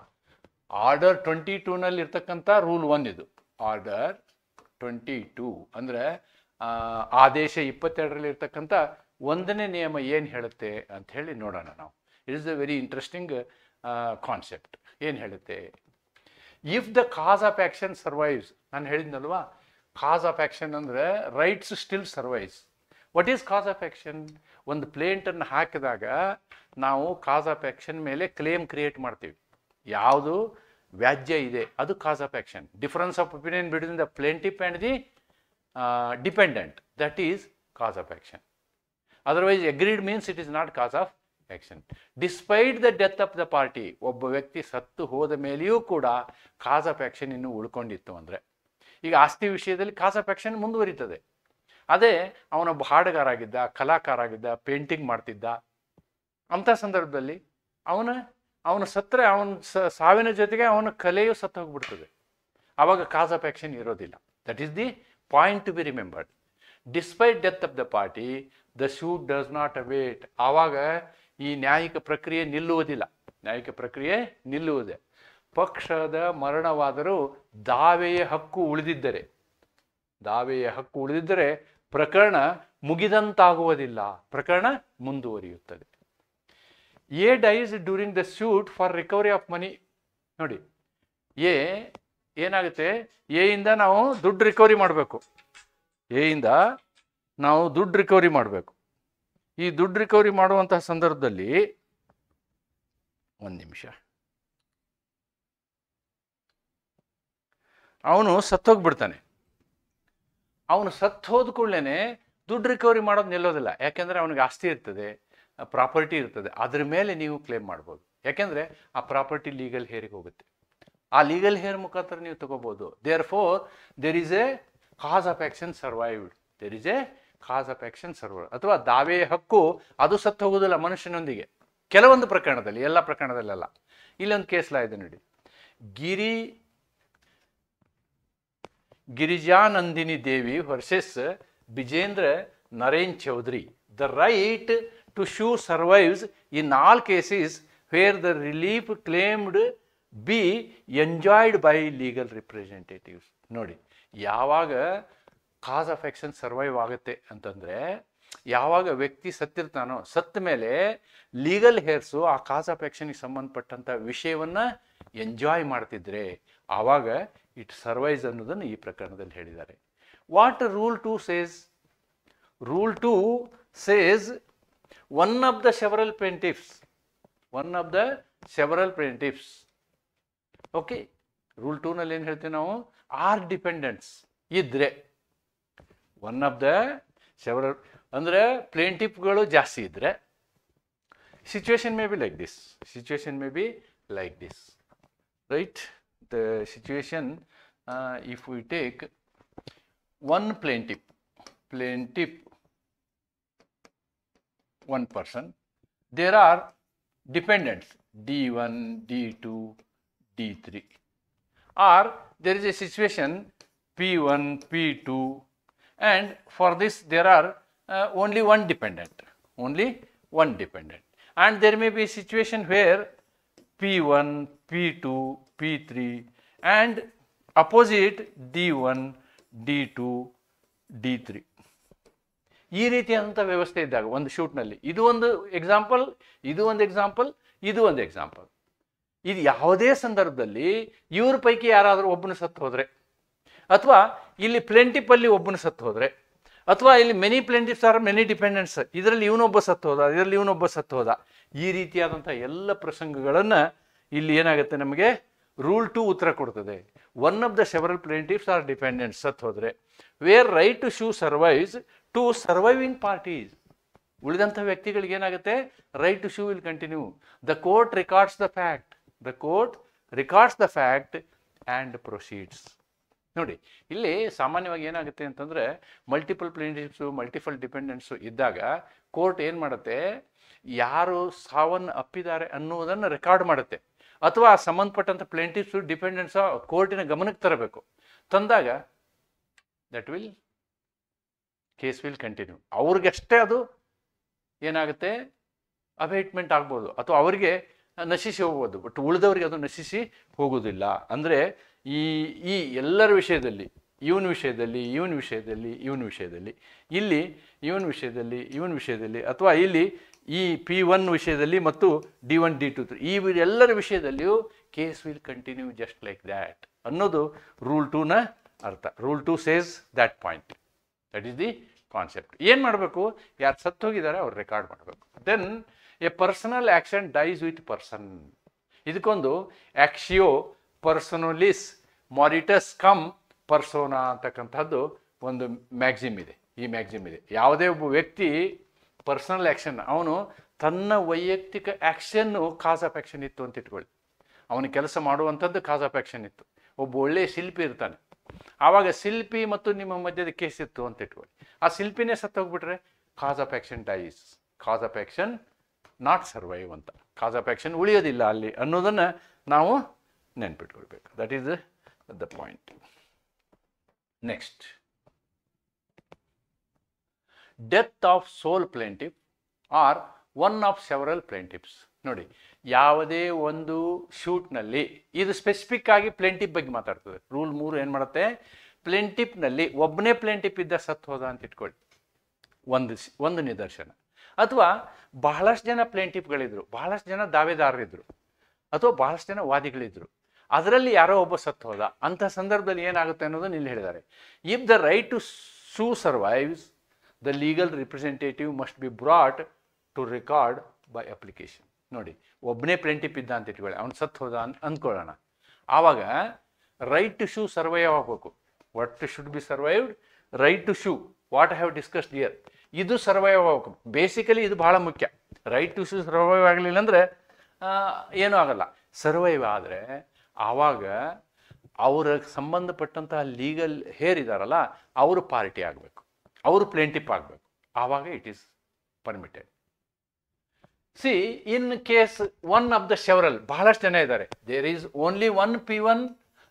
ಆರ್ಡರ್ 22ನಲ್ಲಿ ಇರ್ತಕ್ಕಂಥ ರೂಲ್ 1 ಇದು. ಆರ್ಡರ್ 22 ಅಂದರೆ ಆದೇಶ 22ರಲ್ಲಿ ಇರ್ತಕ್ಕಂಥ 1ನೇ ನಿಯಮ ಏನು ಹೇಳುತ್ತೆ ಅಂತ ಹೇಳಿ ನೋಡೋಣ ನಾವು. It is a very interesting concept. ಏನು ಹೇಳುತ್ತೆ? If the cause of action survives, ನಾನು ಹೇಳಿದ್ನಲ್ವಾ, ಕಾಸ್ ಆಫ್ ಆ್ಯಕ್ಷನ್ ಅಂದರೆ rights still survives. What is cause of action? ಒಂದು ಪ್ಲೇಂಟನ್ನು ಹಾಕಿದಾಗ ನಾವು ಕಾಸ್ ಆಫ್ ಆ್ಯಕ್ಷನ್ ಮೇಲೆ ಕ್ಲೇಮ್ ಕ್ರಿಯೇಟ್ ಮಾಡ್ತೀವಿ. ಯಾವುದು ವ್ಯಾಜ್ಯ ಇದೆ ಅದು cause of action. Difference of opinion between the plaintiff and the defendant, that is cause of action. Otherwise agreed means it is not cos of action. Despite the death of the party, ಒಬ್ಬ ವ್ಯಕ್ತಿ ಸತ್ತು ಹೋದ ಮೇಲೆಯೂ ಕೂಡ ಕಾಸ್ of action ಇನ್ನೂ ಉಳ್ಕೊಂಡಿತ್ತು ಅಂದರೆ, ಈಗ ಆಸ್ತಿ ವಿಷಯದಲ್ಲಿ ಕಾಸ್ ಆಫ್ ಆ್ಯಕ್ಷನ್ ಮುಂದುವರಿತದೆ. ಅದೇ ಅವನೊಬ್ಬ ಹಾಡುಗಾರ ಆಗಿದ್ದ, ಕಲಾಕಾರ ಆಗಿದ್ದ, ಪೇಂಟಿಂಗ್ ಮಾಡ್ತಿದ್ದ, ಅಂಥ ಸಂದರ್ಭದಲ್ಲಿ ಅವನು ಸತ್ತರೆ ಅವನ ಸಾವಿನ ಜೊತೆಗೆ ಅವನ ಕಲೆಯು ಸತ್ತು ಹೋಗ್ಬಿಡ್ತದೆ. ಆವಾಗ ಕಾಸ್ ಆಫ್ ಆ್ಯಕ್ಷನ್ ಇರೋದಿಲ್ಲ. That is the point to be remembered. Despite death of the party the suit does not abate. ಆವಾಗ ಈ ನ್ಯಾಯಿಕ ಪ್ರಕ್ರಿಯೆ ನಿಲ್ಲುವುದಿಲ್ಲ. ನ್ಯಾಯಿಕ ಪ್ರಕ್ರಿಯೆ ನಿಲ್ಲುವುದೇ. ಪಕ್ಷದ ಮರಣವಾದರೂ ದಾವೆಯ ಹಕ್ಕು ಉಳಿದಿದ್ದರೆ ಪ್ರಕರಣ ಮುಗಿದಂತಾಗುವುದಿಲ್ಲ, ಪ್ರಕರಣ ಮುಂದುವರಿಯುತ್ತದೆ. A dies during the suit for recovery of money. ನೋಡಿ, ಏನಾಗುತ್ತೆ, ಎಯಿಂದ ನಾವು ದುಡ್ಡು ರಿಕವರಿ ಮಾಡಬೇಕು. ಈ ದುಡ್ಡು ರಿಕವರಿ ಮಾಡುವಂತಹ ಸಂದರ್ಭದಲ್ಲಿ ಒಂದು ನಿಮಿಷ, ಅವನು ಸತ್ತೋಗ್ಬಿಡ್ತಾನೆ. ಅವನು ಸತ್ತು ಹೋದ ಕೂಡಲೇ ದುಡ್ಡು ರಿಕವರಿ ಮಾಡೋದು ನಿಲ್ಲೋದಿಲ್ಲ. ಯಾಕೆಂದರೆ ಅವನಿಗೆ ಆಸ್ತಿ ಇರ್ತದೆ, ಪ್ರಾಪರ್ಟಿ ಇರ್ತದೆ, ಅದ್ರ ಮೇಲೆ ನೀವು ಕ್ಲೇಮ್ ಮಾಡ್ಬೋದು. ಯಾಕೆಂದರೆ ಆ ಪ್ರಾಪರ್ಟಿ ಲೀಗಲ್ ಹೇರಿಗೆ ಹೋಗುತ್ತೆ. ಆ ಲೀಗಲ್ ಹೇರ್ ಮುಖಾಂತರ ನೀವು ತಗೋಬೋದು. Therefore there is a cause of action survived. ಅಥವಾ ದಾವೆಯ ಹಕ್ಕು ಅದು ಸತ್ತು ಹೋಗೋದಿಲ್ಲ ಮನುಷ್ಯನೊಂದಿಗೆ, ಕೆಲವೊಂದು ಪ್ರಕರಣದಲ್ಲಿ, ಎಲ್ಲ ಪ್ರಕರಣದಲ್ಲೆಲ್ಲ. ಇಲ್ಲೊಂದು ಕೇಸ್ ಲಾ ಇದೆ ನೋಡಿ, Girijanandini Devi versus Bijendra Narain Chaudhary. The right to sue survives in all cases where the relief claimed be enjoyed by legal representatives. ನೋಡಿ, ಯಾವಾಗ ಕಾಸ್ ಆಫ್ ಆ್ಯಕ್ಷನ್ ಸರ್ವೈವ್ ಆಗುತ್ತೆ ಅಂತಂದರೆ, ಯಾವಾಗ ವ್ಯಕ್ತಿ ಸತ್ತಿರ್ತಾನೋ, ಸತ್ತ ಮೇಲೆ ಲೀಗಲ್ ಹೇರ್ಸು ಆ ಕಾಸ್ ಆಫ್ ಆ್ಯಕ್ಷನ್ಗೆ ಸಂಬಂಧಪಟ್ಟಂಥ ವಿಷಯವನ್ನು ಎಂಜಾಯ್ ಮಾಡ್ತಿದ್ರೆ ಆವಾಗ ಇಟ್ ಸರ್ವೈಸ್ ಅನ್ನೋದನ್ನು ಈ ಪ್ರಕರಣದಲ್ಲಿ ಹೇಳಿದ್ದಾರೆ. What rule 2 says? Rule 2 says one of the several plaintiffs, okay. Rule 2ನಲ್ಲಿ ಏನು ಹೇಳ್ತೀವಿ ನಾವು? ಆರ್ ಡಿಪೆಂಡೆಂಟ್ಸ್ ಇದ್ರೆ, ಒನ್ ಆಫ್ ದ ಸೆವರಲ್ ಅಂದರೆ ಪ್ಲೇಂಟಿಫ್ಗಳು ಜಾಸ್ತಿ ಇದ್ರೆ, situation may be like this, right? The situation, if we take one plaintiff, one person, there are dependents D1, D2, D3, or there is a situation P1, P2, and for this there are only one dependent, and there may be a situation where P1, P2, P3 and opposite D1, D2, D3. ಈ ರೀತಿಯಾದಂಥ ವ್ಯವಸ್ಥೆ ಇದ್ದಾಗ ಒಂದು ಶೂಟ್ನಲ್ಲಿ ಇದು ಒಂದು example, ಇದು ಯಾವುದೇ ಸಂದರ್ಭದಲ್ಲಿ ಇವ್ರ ಪೈಕಿ ಯಾರಾದರೂ ಒಬ್ಬನು ಸತ್ತು ಹೋದರೆ, ಅಥವಾ ಇಲ್ಲಿ ಪ್ಲೇಂಟಿಫಲ್ಲಿ ಒಬ್ಬನು ಸತ್ತು ಹೋದರೆ, ಅಥವಾ ಇಲ್ಲಿ ಮೆನಿ ಪ್ಲೇಂಟಿಫ್ಸ್ ಆರ್ ಮೆನಿ ಡಿಪೆಂಡೆಂಟ್ಸ್, ಇದರಲ್ಲಿ ಇವನೊಬ್ಬ ಸತ್ತು ಹೋದ, ಇದರಲ್ಲಿ ಇವನೊಬ್ಬ ಸತ್ತು ಹೋದ, ಈ ರೀತಿಯಾದಂಥ ಎಲ್ಲ ಪ್ರಸಂಗಗಳನ್ನು ಇಲ್ಲಿ ಏನಾಗುತ್ತೆ ನಮಗೆ ರೂಲ್ 2 ಉತ್ತರ ಕೊಡ್ತದೆ. One of the several plaintiffs or defendants ಸತ್ತು ಹೋದರೆ, where right to sue survives to surviving parties, ಉಳಿದಂಥ ವ್ಯಕ್ತಿಗಳಿಗೆ ಏನಾಗುತ್ತೆ right to sue will continue. The court records the fact, the court records the fact and proceeds. ನೋಡಿ ಇಲ್ಲಿ ಸಾಮಾನ್ಯವಾಗಿ ಏನಾಗುತ್ತೆ ಅಂತಂದರೆ ಮಲ್ಟಿಪಲ್ ಪ್ಲೇಂಟಿಫ್ಸು ಮಲ್ಟಿಪಲ್ ಡಿಪೆಂಡೆಂಟ್ಸು ಇದ್ದಾಗ ಕೋರ್ಟ್ ಏನು ಮಾಡುತ್ತೆ, ಯಾರು ಸಾವನ್ನು ಅಪ್ಪಿದ್ದಾರೆ ಅನ್ನುವುದನ್ನು ರೆಕಾರ್ಡ್ ಮಾಡುತ್ತೆ, ಅಥವಾ ಸಂಬಂಧಪಟ್ಟಂಥ ಪ್ಲೇಂಟಿಫ್ಸು ಡಿಪೆಂಡೆಂಟ್ಸ್ ಕೋರ್ಟಿನ ಗಮನಕ್ಕೆ ತರಬೇಕು. ತಂದಾಗ that will case will continue. ಅವ್ರಿಗಷ್ಟೇ ಅದು ಏನಾಗುತ್ತೆ ಅಬೇಟ್ಮೆಂಟ್ ಆಗ್ಬೋದು ಅಥವಾ ಅವರಿಗೆ ನಶಿಸಿ ಹೋಗ್ಬೋದು, ಬಟ್ ಉಳಿದವರಿಗೆ ಅದು ನಶಿಸಿ ಹೋಗೋದಿಲ್ಲ. ಅಂದರೆ ಈ ಎಲ್ಲರ ವಿಷಯದಲ್ಲಿ ಇವನ ವಿಷಯದಲ್ಲಿ ಇವನ ವಿಷಯದಲ್ಲಿ ಇವನ ವಿಷಯದಲ್ಲಿ ಇಲ್ಲಿ ಇವನ ವಿಷಯದಲ್ಲಿ ಇವನ ವಿಷಯದಲ್ಲಿ ಅಥವಾ ಇಲ್ಲಿ ಈ P1 ವಿಷಯದಲ್ಲಿ ಮತ್ತು D1 D2 ಈ ಎಲ್ಲರ ವಿಷಯದಲ್ಲಿಯೂ case will continue just like that ಅನ್ನೋದು ರೂಲ್ 2ನ ಅರ್ಥ. Rule 2 says that point, that is the concept. ಏನು ಮಾಡಬೇಕು, ಯಾರು ಸತ್ತು ಹೋಗಿದ್ದಾರೆ ಅವ್ರು ರೆಕಾರ್ಡ್ ಮಾಡಬೇಕು. Then a personal action dies with person. ಇದಕ್ಕೊಂದು ಆ್ಯಕ್ಷಿಯೋ ಪರ್ಸನಲಿಸ್ ಮಾರಿಟಸ್ ಕಮ್ ಪರ್ಸೋನಾ ಅಂತಕ್ಕಂಥದ್ದು ಒಂದು ಮ್ಯಾಗ್ಝಿಮ್ ಇದೆ. ಈ ಮ್ಯಾಗ್ಝಿಮ್ ಇದೆ, ಯಾವುದೇ ಒಬ್ಬ ವ್ಯಕ್ತಿ ಪರ್ಸನಲ್ ಆ್ಯಕ್ಷನ್, ಅವನು ತನ್ನ ವೈಯಕ್ತಿಕ ಆ್ಯಕ್ಷನ್ನು ಕಾಸ್ ಆಫ್ ಆ್ಯಕ್ಷನ್ ಇತ್ತು ಅಂತ ಇಟ್ಕೊಳ್ಳಿ. ಅವನು ಕೆಲಸ ಮಾಡುವಂಥದ್ದು ಕಾಸ್ ಆಫ್ ಆ್ಯಕ್ಷನ್ ಇತ್ತು. ಒಬ್ಬ ಒಳ್ಳೆಯ ಶಿಲ್ಪಿ ಇರ್ತಾನೆ, ಆವಾಗ ಶಿಲ್ಪಿ ಮತ್ತು ನಿಮ್ಮ ಮಧ್ಯದ ಕೇಸ್ ಇತ್ತು ಅಂತ ಇಟ್ಕೊಳ್ಳಿ. ಆ ಶಿಲ್ಪಿನೇ ಸತ್ತೋಗ್ಬಿಟ್ರೆ cause of action dies, cause of action not survive ಅಂತ, ಕಾಸ್ ಆಫ್ ಆ್ಯಕ್ಷನ್ ಉಳಿಯೋದಿಲ್ಲ ಅಲ್ಲಿ ಅನ್ನೋದನ್ನು ನಾವು ನೆನ್ಪಿಟ್ಕೊಳ್ಬೇಕು. That is the point. Next, death of sole plaintiff or one of several plaintiffs. ನೋಡಿ, ಯಾವುದೇ ಒಂದು ಶೂಟ್ನಲ್ಲಿ, ಇದು ಸ್ಪೆಸಿಫಿಕ್ ಆಗಿ ಪ್ಲೇಂಟಿಫ್ ಬಗ್ಗೆ ಮಾತಾಡ್ತದೆ. ರೂಲ್ 3 ಏನು ಮಾಡುತ್ತೆ, ಪ್ಲೇಂಟಿಫ್ನಲ್ಲಿ ಒಬ್ಬನೇ ಪ್ಲೇಂಟಿಫ್ ಇದ್ದ ಸತ್ತು ಹೋದ ಅಂತ ಇಟ್ಕೊಳ್ಳಿ, ಒಂದು ನಿದರ್ಶನ. ಅಥವಾ ಬಹಳಷ್ಟು ಜನ ಪ್ಲೇಂಟಿಫ್ಗಳಿದ್ರು, ಬಹಳಷ್ಟು ಜನ ದಾವೆದಾರರಿದ್ದರು, ಅಥವಾ ಬಹಳಷ್ಟು ಜನ ವಾದಿಗಳಿದ್ರು, ಅದರಲ್ಲಿ ಯಾರೋ ಒಬ್ಬ ಸತ್ತು ಹೋದ. ಅಂಥ ಸಂದರ್ಭದಲ್ಲಿ ಏನಾಗುತ್ತೆ ಅನ್ನೋದನ್ನು ಇಲ್ಲಿ ಹೇಳಿದ್ದಾರೆ. If the right to sue survives, the legal representative must be brought to record by application. ನೋಡಿ, ಒಬ್ಬನೇ ಪ್ಲೇಂಟಿಫ್ ಇದ್ದ ಅಂತ ಇಟ್ಕೊಳ್ಳಿ, ಅವ್ನು ಸತ್ತು ಹೋದ ಅಂದ್ಕೊಳ್ಳೋಣ. ಆವಾಗ ರೈಟ್ ಟು ಶೂ ಸರ್ವೈವ್ ಆಗಬೇಕು. What should be survived, right to sue, what I have discussed here, ಇದು ಸರ್ವೈವ್ ಆಗಬೇಕು. ಬೇಸಿಕಲಿ ಇದು ಬಹಳ ಮುಖ್ಯ. ರೈಟ್ ಟು ಶೂ ಸರ್ವೈವ್ ಆಗಲಿಲ್ಲ ಅಂದರೆ ಏನೂ ಆಗಲ್ಲ. ಸರ್ವೈವ್ ಆದರೆ ಆವಾಗ ಅವರ ಸಂಬಂಧಪಟ್ಟಂತಹ ಲೀಗಲ್ ಹೇರ್ ಇದ್ದಾರಲ್ಲ ಅವರು ಪಾರ್ಟಿ ಆಗಬೇಕು, ಅವರು ಪ್ಲೇಂಟಿಫ್ ಆಗಬೇಕು. ಆವಾಗ it is permitted. See, in case one of the several, ಬಹಳಷ್ಟು ಜನ ಇದ್ದಾರೆ, there is only one P1,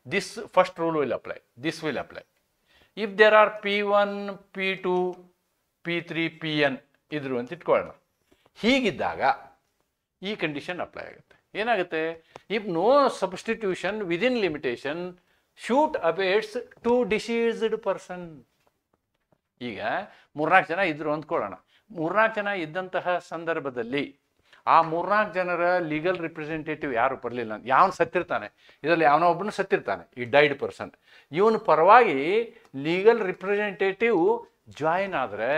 this first rule will apply, this will apply. If there are P1, P2, P3, Pn ಇದ್ರು ಅಂತ ಇಟ್ಕೊಳ್ಳೋಣ. ಹೀಗಿದ್ದಾಗ ಈ condition apply ಆಗುತ್ತೆ. ಏನಾಗುತ್ತೆ, if no substitution within limitation suit abates to deceased person. ಈಗ 3-4 ಜನ ಇದ್ರು ಅಂದ್ಕೊಳ್ಳೋಣ. 3-4 ಜನ ಇದ್ದಂತಹ ಸಂದರ್ಭದಲ್ಲಿ ಆ 3-4 ಜನರ ಲೀಗಲ್ ರಿಪ್ರೆಸೆಂಟೇಟಿವ್ ಯಾರು ಬರಲಿಲ್ಲ, ಯಾವನು ಸತ್ತಿರ್ತಾನೆ, ಇದರಲ್ಲಿ ಯಾವನೋ ಒಬ್ಬನು ಸತ್ತಿರ್ತಾನೆ, ಈ ಡೈಡ್ ಪರ್ಸನ್, ಇವನು ಪರವಾಗಿ ಲೀಗಲ್ ರಿಪ್ರೆಸೆಂಟೇಟಿವ್ ಜಾಯಿನ್ ಆದರೆ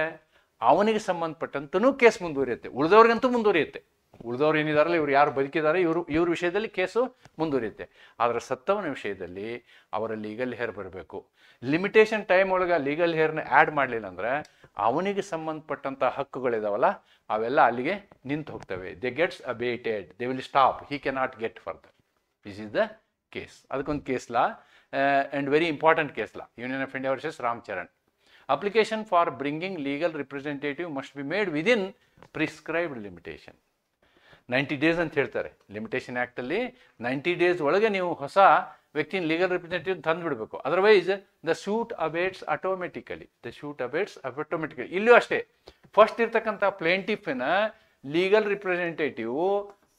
ಅವನಿಗೆ ಸಂಬಂಧಪಟ್ಟಂತನೂ ಕೇಸ್ ಮುಂದುವರಿಯುತ್ತೆ, ಉಳಿದವ್ರಿಗಂತೂ ಮುಂದುವರಿಯುತ್ತೆ. ಉಳಿದವ್ರು ಏನಿದಾರಲ್ಲ, ಇವ್ರು ಯಾರು ಬದುಕಿದ್ದಾರೆ ಇವ್ರ ವಿಷಯದಲ್ಲಿ ಕೇಸು ಮುಂದುವರಿಯುತ್ತೆ. ಆದರೆ ಸತ್ತವನ ವಿಷಯದಲ್ಲಿ ಅವರ ಲೀಗಲ್ ಹೇರ್ ಬರಬೇಕು. ಲಿಮಿಟೇಷನ್ ಟೈಮ್ ಒಳಗೆ ಲೀಗಲ್ ಹೇರ್ನ ಆ್ಯಡ್ ಮಾಡಲಿಲ್ಲ ಅಂದರೆ ಅವನಿಗೆ ಸಂಬಂಧಪಟ್ಟಂಥ ಹಕ್ಕುಗಳಿದಾವಲ್ಲ ಅವೆಲ್ಲ ಅಲ್ಲಿಗೆ ನಿಂತು ಹೋಗ್ತವೆ. They gets abated, they will stop, he cannot get further. This is the case. ಅದಕ್ಕೊಂದು case law and very important case law, Union of India versus Ramcharan. Application for bringing legal representative must be made within prescribed limitation. 90 days ಅಂತ ಹೇಳ್ತಾರೆ limitation ಆ್ಯಕ್ಟಲ್ಲಿ. 90 days ಒಳಗೆ ನೀವು ಹೊಸ ವ್ಯಕ್ತಿನ legal representative ತಂದು ಬಿಡಬೇಕು. Otherwise the suit abates automatically, the suit abates automatically. ಇಲ್ಲೂ ಅಷ್ಟೇ, ಫಸ್ಟ್ ಇರ್ತಕ್ಕಂಥ ಪ್ಲೇಂಟಿಫಿನ ಲೀಗಲ್ ರಿಪ್ರೆಸೆಂಟೇಟಿವ್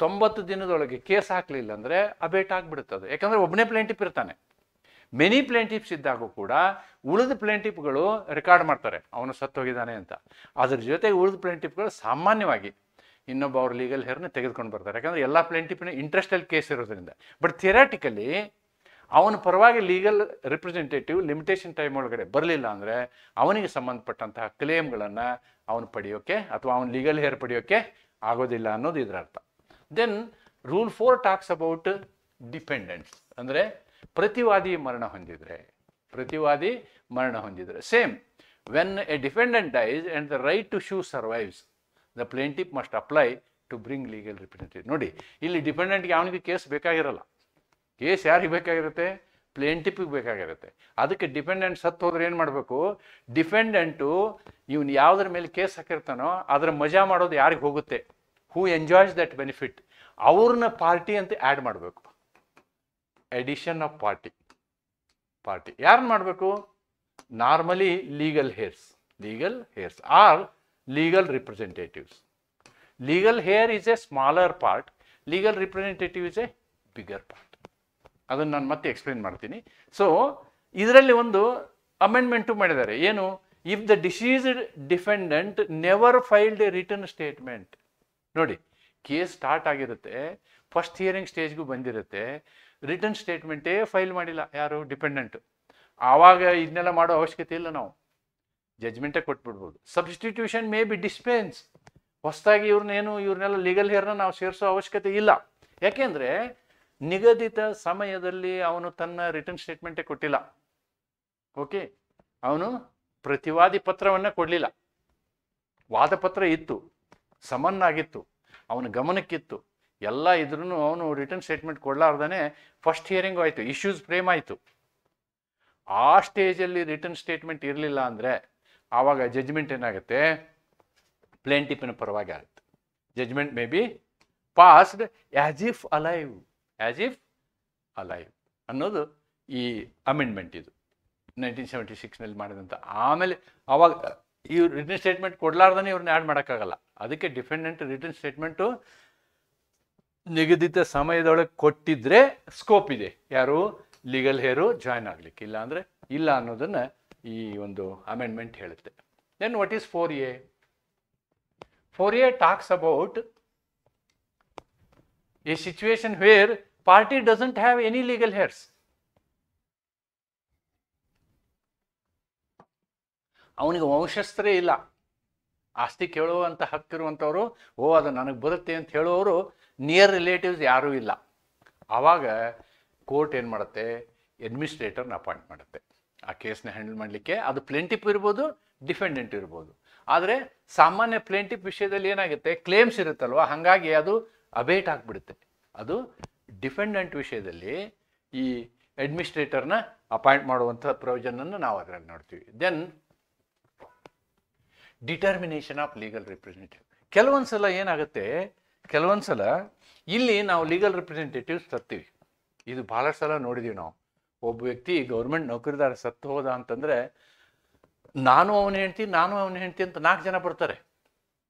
90 ದಿನದೊಳಗೆ ಕೇಸ್ ಹಾಕಲಿಲ್ಲ ಅಂದರೆ ಅಬೇಟ್ ಆಗಿಬಿಡುತ್ತದೆ. ಯಾಕಂದರೆ ಒಬ್ಬನೇ ಪ್ಲೇಂಟಿಫ್ ಇರ್ತಾನೆ. ಮೆನಿ ಪ್ಲೇಂಟಿಫ್ಸ್ ಇದ್ದಾಗೂ ಕೂಡ ಉಳಿದ ಪ್ಲೇಂಟಿಫ್ಗಳು ರೆಕಾರ್ಡ್ ಮಾಡ್ತಾರೆ ಅವನು ಸತ್ತೋಗಿದ್ದಾನೆ ಅಂತ. ಅದ್ರ ಜೊತೆಗೆ ಉಳಿದ ಪ್ಲೇಂಟಿಫ್ಗಳು ಸಾಮಾನ್ಯವಾಗಿ ಇನ್ನೊಬ್ಬ ಅವ್ರ ಲೀಗಲ್ ಹೇರ್ನ ತೆಗೆದುಕೊಂಡು ಬರ್ತಾರೆ, ಯಾಕಂದರೆ ಎಲ್ಲ ಪ್ಲೇಂಟಿಫಿನ ಇಂಟ್ರೆಸ್ಟಲ್ಲಿ ಕೇಸ್ ಇರೋದ್ರಿಂದ. ಬಟ್ ಥಿಯರಾಟಿಕಲಿ ಅವನ ಪರವಾಗಿ ಲೀಗಲ್ ರಿಪ್ರೆಸೆಂಟೇಟಿವ್ ಲಿಮಿಟೇಷನ್ ಟೈಮ್ ಒಳಗಡೆ ಬರಲಿಲ್ಲ ಅಂದರೆ ಅವನಿಗೆ ಸಂಬಂಧಪಟ್ಟಂತಹ ಕ್ಲೇಮ್ಗಳನ್ನು ಅವನು ಪಡೆಯೋಕ್ಕೆ ಅಥವಾ ಅವನ ಲೀಗಲ್ ಹೇರ್ ಪಡೆಯೋಕ್ಕೆ ಆಗೋದಿಲ್ಲ ಅನ್ನೋದು ಇದರ ಅರ್ಥ. Then rule 4 talks about dependents, ಅಂದರೆ ಪ್ರತಿವಾದಿ ಮರಣ ಹೊಂದಿದರೆ same when a dependent dies and the right to sue survives the plaintiff must apply to bring legal representative. ನೋಡಿ, ಇಲ್ಲಿ ಡಿಪೆಂಡೆಂಟ್ಗೆ ಅವನಿಗೆ ಕೇಸ್ ಬೇಕಾಗಿರಲ್ಲ. ಕೇಸ್ ಯಾರಿಗೆ ಬೇಕಾಗಿರುತ್ತೆ? ಪ್ಲೇಂಟಿಫಿಗೆ ಬೇಕಾಗಿರುತ್ತೆ. ಅದಕ್ಕೆ ಡಿಪೆಂಡೆಂಟ್ ಸತ್ತು ಹೋದ್ರೆ ಏನು ಮಾಡಬೇಕು? ಡಿಪೆಂಡೆಂಟು ಇವನು ಯಾವುದ್ರ ಮೇಲೆ ಕೇಸ್ ಹಾಕಿರ್ತಾನೋ ಅದರ ಮಜಾ ಮಾಡೋದು ಯಾರಿಗೆ ಹೋಗುತ್ತೆ? ಹೂ ಎಂಜಾಯ್ಸ್ ದಟ್ ಬೆನಿಫಿಟ್, ಅವ್ರನ್ನ ಪಾರ್ಟಿ ಅಂತ ಆ್ಯಡ್ ಮಾಡಬೇಕು. ಎಡಿಷನ್ ಆಫ್ ಪಾರ್ಟಿ ಯಾರನ್ನ ಮಾಡಬೇಕು? Normally legal heirs are legal representatives. Legal heir is a smaller part, legal representative is a bigger part. ಅದನ್ನು ನಾನು ಮತ್ತೆ ಎಕ್ಸ್ಪ್ಲೇನ್ ಮಾಡ್ತೀನಿ. ಸೊ ಇದರಲ್ಲಿ ಒಂದು ಅಮೆಂಡ್ಮೆಂಟು ಮಾಡಿದ್ದಾರೆ. ಏನು? If the deceased defendant never filed A return statement. ನೋಡಿ, ಕೇಸ್ ಸ್ಟಾರ್ಟ್ ಆಗಿರುತ್ತೆ, ಫಸ್ಟ್ ಹಿಯರಿಂಗ್ ಸ್ಟೇಜ್ಗೂ ಬಂದಿರುತ್ತೆ, ರಿಟರ್ನ್ ಸ್ಟೇಟ್ಮೆಂಟೇ ಫೈಲ್ ಮಾಡಿಲ್ಲ ಯಾರು? ಡಿಪೆಂಡೆಂಟು. ಆವಾಗ ಇದನ್ನೆಲ್ಲ ಮಾಡೋ ಅವಶ್ಯಕತೆ ಇಲ್ಲ, ನಾವು ಜಜ್ಮೆಂಟೇ ಕೊಟ್ಬಿಡ್ಬೋದು. Substitution may be dispense. ಹೊಸದಾಗಿ ಇವ್ರನ್ನೆಲ್ಲ ಲೀಗಲ್ ಹೇರ್ನ ನಾವು ಸೇರಿಸೋ ಅವಶ್ಯಕತೆ ಇಲ್ಲ. ಯಾಕೆಂದರೆ ನಿಗದಿತ ಸಮಯದಲ್ಲಿ ಅವನು ತನ್ನ ರಿಟರ್ನ್ ಸ್ಟೇಟ್ಮೆಂಟೇ ಕೊಟ್ಟಿಲ್ಲ. ಓಕೆ, ಅವನು ಪ್ರತಿವಾದಿ ಪತ್ರವನ್ನು ಕೊಡಲಿಲ್ಲ. ವಾದಪತ್ರ ಇತ್ತು, ಸಮನ್ ಆಗಿತ್ತು, ಅವನ ಗಮನಕ್ಕಿತ್ತು, ಎಲ್ಲ ಇದ್ರೂ ಅವನು ರಿಟರ್ನ್ ಸ್ಟೇಟ್ಮೆಂಟ್ ಕೊಡಲಾರ್ದೇ ಫಸ್ಟ್ ಹಿಯರಿಂಗು ಆಯಿತು, ಇಶ್ಯೂಸ್ ಫ್ರೇಮ್ ಆಯಿತು. ಆ ಸ್ಟೇಜಲ್ಲಿ ರಿಟರ್ನ್ ಸ್ಟೇಟ್ಮೆಂಟ್ ಇರಲಿಲ್ಲ ಅಂದರೆ ಆವಾಗ ಜಜ್ಮೆಂಟ್ ಏನಾಗುತ್ತೆ? ಪ್ಲೇಂಟಿಫಿನ ಪರವಾಗಿ ಆಗುತ್ತೆ. Judgment may be passed as if alive ಅನ್ನೋದು ಈ ಅಮೆಂಡ್ಮೆಂಟ್. ಇದು 1976ನಲ್ಲಿ ಮಾಡಿದಂಥ. ಆಮೇಲೆ ಆವಾಗ ಇವ್ರು ರಿಟರ್ನ್ ಸ್ಟೇಟ್ಮೆಂಟ್ ಕೊಡಲಾರ್ದೇ ಇವ್ರನ್ನ ಆ್ಯಡ್ ಮಾಡೋಕ್ಕಾಗಲ್ಲ. ಅದಕ್ಕೆ ಡಿಫೆಂಡೆಂಟ್ ರಿಟರ್ನ್ ಸ್ಟೇಟ್ಮೆಂಟು ನಿಗದಿತ ಸಮಯದೊಳಗೆ ಕೊಟ್ಟಿದ್ರೆ ಸ್ಕೋಪ್ ಇದೆ, ಯಾರು? ಲೀಗಲ್ ಹೇರು ಜಾಯ್ನ್ ಆಗಲಿಕ್ಕೆ. ಇಲ್ಲ ಅಂದರೆ ಇಲ್ಲ ಅನ್ನೋದನ್ನು ಈ ಒಂದು ಅಮೆಂಡ್ಮೆಂಟ್ ಹೇಳುತ್ತೆ. Then what is 4A? 4A talks about a situation where party doesn't have any legal heirs. ಅವನಿಗೆ ವಂಶಸ್ಥರೇ ಇಲ್ಲ, ಆಸ್ತಿ ಕೇಳುವಂಥ ಹಕ್ಕಿರುವಂಥವ್ರು, ಅದು ನನಗೆ ಬರುತ್ತೆ ಅಂತ ಹೇಳುವವರು ನಿಯರ್ ರಿಲೇಟಿವ್ಸ್ ಯಾರೂ ಇಲ್ಲ. ಆವಾಗ ಕೋರ್ಟ್ ಏನು ಮಾಡುತ್ತೆ? ಅಡ್ಮಿನಿಸ್ಟ್ರೇಟರ್ನ ಅಪಾಯಿಂಟ್ ಮಾಡುತ್ತೆ ಆ ಕೇಸ್ನ ಹ್ಯಾಂಡಲ್ ಮಾಡಲಿಕ್ಕೆ. ಅದು ಪ್ಲೇಂಟಿಫ್ ಇರ್ಬೋದು, ಡಿಫೆಂಡೆಂಟ್ ಇರ್ಬೋದು. ಆದರೆ ಸಾಮಾನ್ಯ ಪ್ಲೇಂಟಿಫ್ ವಿಷಯದಲ್ಲಿ ಏನಾಗುತ್ತೆ? ಕ್ಲೇಮ್ಸ್ ಇರುತ್ತಲ್ವ, ಹಾಗಾಗಿ ಅದು ಅಬೇಟ್ ಆಗಿಬಿಡುತ್ತೆ. ಅದು ಡಿಫೆಂಡೆಂಟ್ ವಿಷಯದಲ್ಲಿ ಈ ಅಡ್ಮಿನಿಸ್ಟ್ರೇಟರ್ನ ಅಪಾಯಿಂಟ್ ಮಾಡುವಂಥ ಪ್ರೊವಿಷನನ್ನು ನಾವು ಅದರಲ್ಲಿ ನೋಡ್ತೀವಿ. Then determination of legal representative. ಕೆಲವೊಂದ್ಸಲ ಏನಾಗುತ್ತೆ? ಕೆಲವೊಂದ್ಸಲ ಇಲ್ಲಿ ನಾವು ಲೀಗಲ್ ರಿಪ್ರೆಸೆಂಟೇಟಿವ್ಸ್ ತರ್ತೀವಿ. ಇದು ಭಾಳಷ್ಟು ಸಲ ನೋಡಿದ್ದೀವಿ ನಾವು. ಒಬ್ಬ ವ್ಯಕ್ತಿ ಗೌರ್ಮೆಂಟ್ ನೌಕರಿದಾರ ಸತ್ತು ಹೋದ ಅಂತಂದರೆ ನಾನು ಅವನ ಹೆಂಡ್ತಿ ಅಂತ 4 ಜನ ಬರ್ತಾರೆ.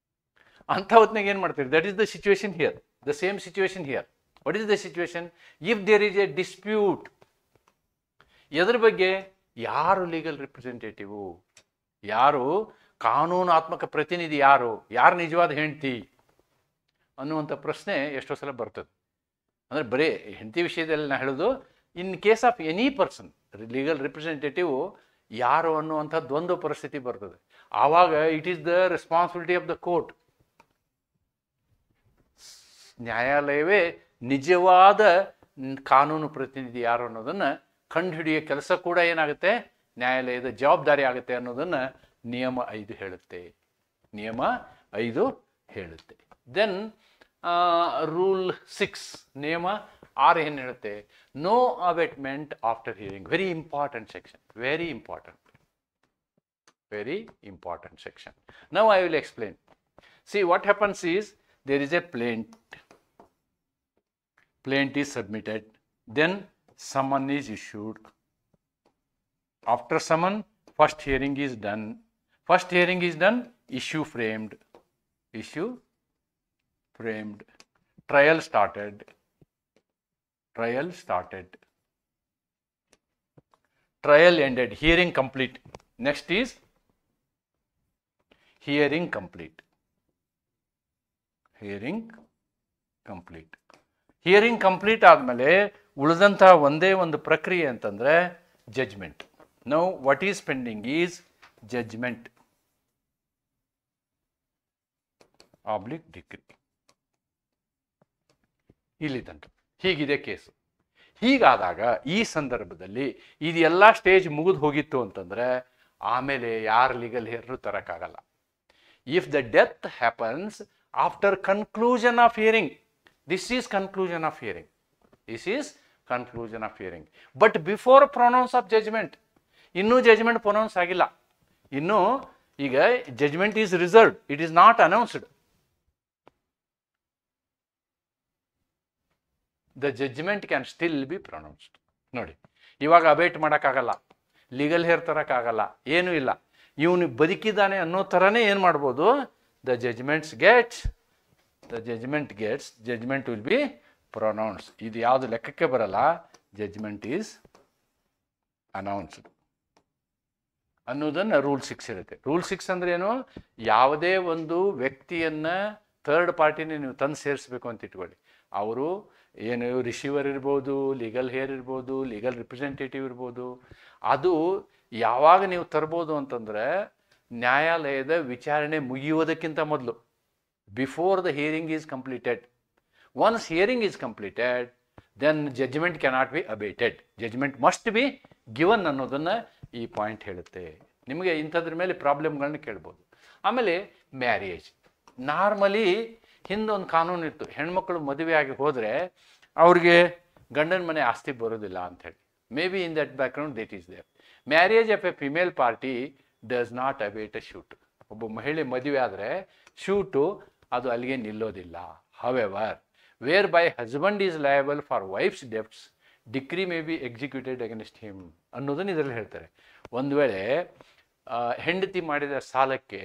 ಅಂಥ ಹೊತ್ತಿನಾಗ ಏನು ಮಾಡ್ತೀರಿ? That is the situation here, the same situation here. What is the situation? If there is a dispute, ಎದ್ರ ಬಗ್ಗೆ? ಯಾರು ಲೀಗಲ್ ರಿಪ್ರೆಸೆಂಟೇಟಿವು, ಯಾರು ಕಾನೂನಾತ್ಮಕ ಪ್ರತಿನಿಧಿ, ಯಾರು ನಿಜವಾದ ಹೆಂಡ್ತಿ ಅನ್ನುವಂಥ ಪ್ರಶ್ನೆ ಎಷ್ಟೋ ಸಲ ಬರ್ತದೆ. ಅಂದರೆ ಬರೀ ಹೆಂಡತಿ ವಿಷಯದಲ್ಲಿ ನಾನು ಹೇಳೋದು, in case of any person legal representative ಯಾರು ಅನ್ನುವಂಥದ್ದು ಒಂದು ಪರಿಸ್ಥಿತಿ ಬರ್ತದೆ. ಆವಾಗ it is the responsibility of the court. ನ್ಯಾಯಾಲಯವೇ ನಿಜವಾದ ಕಾನೂನು ಪ್ರತಿನಿಧಿ ಯಾರು ಅನ್ನೋದನ್ನು ಕಂಡುಹಿಡಿಯೋ ಕೆಲಸ ಕೂಡ ಏನಾಗುತ್ತೆ? ನ್ಯಾಯಾಲಯದ ಜವಾಬ್ದಾರಿ ಆಗುತ್ತೆ ಅನ್ನೋದನ್ನು ನಿಯಮ 5 ಹೇಳುತ್ತೆ. ದೆನ್ ರೂಲ್ 6 ನಿಯಮ 6 ಏನು ಹೇಳುತ್ತೆ? No abatement after hearing. Very important section. Now I will explain. See, what happens is there is a plaint is submitted, then summon is issued. After summon, first hearing is done, issue framed, trial started, trial ended, hearing complete. Next is hearing complete. Hearing complete ಆದಮೇಲೆ ಉಳಿದಂತಹ ಒಂದೇ ಒಂದು ಪ್ರಕ್ರಿಯೆ ಅಂತಂದರೆ judgment. Now what is pending is judgment oblique decree. ಇಲ್ಲಿ ತನಕ ಹೀಗಿದೆ case. ಹೀಗಾದಾಗ ಈ ಸಂದರ್ಭದಲ್ಲಿ ಇದೆಲ್ಲ ಸ್ಟೇಜ್ ಮುಗಿದು ಹೋಗಿತ್ತು ಅಂತಂದರೆ ಆಮೇಲೆ ಯಾರು ಲೀಗಲ್ ಹೇರ್ನು ತರೋಕ್ಕಾಗಲ್ಲ. If the death happens after conclusion of hearing, this is conclusion of hearing, this is conclusion of hearing. But before pronounce of judgment, ಇನ್ನೂ ಜಜ್ಮೆಂಟ್ ಪ್ರೊನೌನ್ಸ್ ಆಗಿಲ್ಲ. ಇನ್ನೂ ಈಗ judgment is reserved, it is not announced. The judgment can still be pronounced. ನೋಡಿ, ಇವಾಗ ಅಬೇಟ್ ಮಾಡೋಕ್ಕಾಗಲ್ಲ, legal hair ತರೋಕ್ಕಾಗಲ್ಲ, ಏನೂ ಇಲ್ಲ. ಇವನು ಬದುಕಿದ್ದಾನೆ ಅನ್ನೋ ಥರನೇ ಏನು ಮಾಡ್ಬೋದು, the judgment will be pronounce. ಇದು ಯಾವುದು ಲೆಕ್ಕಕ್ಕೆ ಬರಲ್ಲ, ಜಡ್ಜ್ಮೆಂಟ್ ಈಸ್ ಅನೌನ್ಸ್ಡ್ ಅನ್ನೋದನ್ನು ರೂಲ್ 6 ಇರುತ್ತೆ. ರೂಲ್ 6 ಅಂದ್ರೆ ಏನು, ಯಾವುದೇ ಒಂದು ವ್ಯಕ್ತಿಯನ್ನು ಥರ್ಡ್ ಪಾರ್ಟಿನ ನೀವು ತಂದು ಸೇರಿಸ್ಬೇಕು ಅಂತ ಇಟ್ಕೊಳ್ಳಿ. ಅವರು ಏನು ರಿಸೀವರ್ ಇರ್ಬೋದು, ಲೀಗಲ್ ಹೇರ್ ಇರ್ಬೋದು, ಲೀಗಲ್ ರಿಪ್ರೆಸೆಂಟೇಟಿವ್ ಇರ್ಬೋದು. ಅದು ಯಾವಾಗ ನೀವು ತರ್ಬೋದು ಅಂತಂದರೆ ನ್ಯಾಯಾಲಯದ ವಿಚಾರಣೆ ಮುಗಿಯುವುದಕ್ಕಿಂತ ಮೊದಲು, before the hearing is completed. Once hearing is completed then judgment cannot be abated, judgment must be given ಅನ್ನೋದನ್ನು ಈ ಪಾಯಿಂಟ್ ಹೇಳುತ್ತೆ. ನಿಮಗೆ ಇಂಥದ್ರ ಮೇಲೆ ಪ್ರಾಬ್ಲಮ್ಗಳನ್ನ ಕೇಳ್ಬೋದು. ಆಮೇಲೆ ಮ್ಯಾರೇಜ್, ನಾರ್ಮಲಿ ಹಿಂದೊಂದು ಕಾನೂನು ಇತ್ತು, ಹೆಣ್ಮಕ್ಳು ಮದುವೆ ಆಗಿ ಹೋದರೆ ಅವ್ರಿಗೆ ಗಂಡನ ಮನೆ ಆಸ್ತಿ ಬರೋದಿಲ್ಲ ಅಂಥೇಳಿ. May be in that background that is there. Marriage of a female party does not abate a suit. ಒಬ್ಬ ಮಹಿಳೆ ಮದುವೆ ಆದರೆ ಶೂಟು ಅದು ಅಲ್ಲಿಗೆ ನಿಲ್ಲೋದಿಲ್ಲ. However where by husband is liable for wife's debts decree may be executed against him ಅನ್ನೋದನ್ನು ಇದರಲ್ಲಿ ಹೇಳ್ತಾರೆ. ಒಂದು ವೇಳೆ ಹೆಂಡತಿ ಮಾಡಿದ ಸಾಲಕ್ಕೆ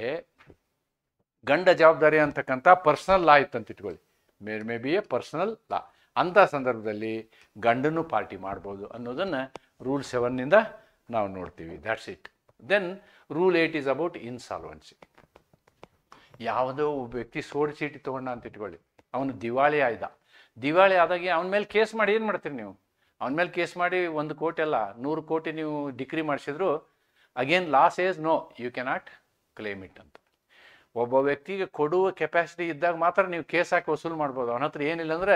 ಗಂಡ ಜವಾಬ್ದಾರಿ ಅಂತಕ್ಕಂಥ ಪರ್ಸನಲ್ ಲಾ ಇತ್ತಂತ ಇಟ್ಕೊಳ್ಳಿ, May be A personal law. ಅಂಥ ಸಂದರ್ಭದಲ್ಲಿ ಗಂಡನೂ ಪಾರ್ಟಿ ಮಾಡ್ಬೋದು ಅನ್ನೋದನ್ನು ರೂಲ್ 7 ನಾವು ನೋಡ್ತೀವಿ. That's it. Then rule 8 is about insolvency. ಯಾವುದೋ ಒಬ್ಬ ವ್ಯಕ್ತಿ ಸೋಡ್ ಚೀಟಿ ತೊಗೊಂಡ ಅಂತ ಇಟ್ಕೊಳ್ಳಿ, ಅವನು ದಿವಾಳಿ ಆದಾಗೆ ಅವನ ಮೇಲೆ ಕೇಸ್ ಮಾಡಿ ಏನು ಮಾಡ್ತೀರಿ ನೀವು? ಅವನ ಮೇಲೆ ಕೇಸ್ ಮಾಡಿ 1 ಕೋಟಿ ಅಲ್ಲ 100 ಕೋಟಿ ನೀವು ಡಿಕ್ರಿ ಮಾಡಿಸಿದ್ರು again law says no, you cannot claim it ಅಂತ. ಒಬ್ಬ ವ್ಯಕ್ತಿಗೆ ಕೊಡುವ ಕೆಪಾಸಿಟಿ ಇದ್ದಾಗ ಮಾತ್ರ ನೀವು ಕೇಸ್ ಹಾಕಿ ವಸೂಲು ಮಾಡ್ಬೋದು. ಅವನ ಹತ್ರ ಏನಿಲ್ಲ ಅಂದರೆ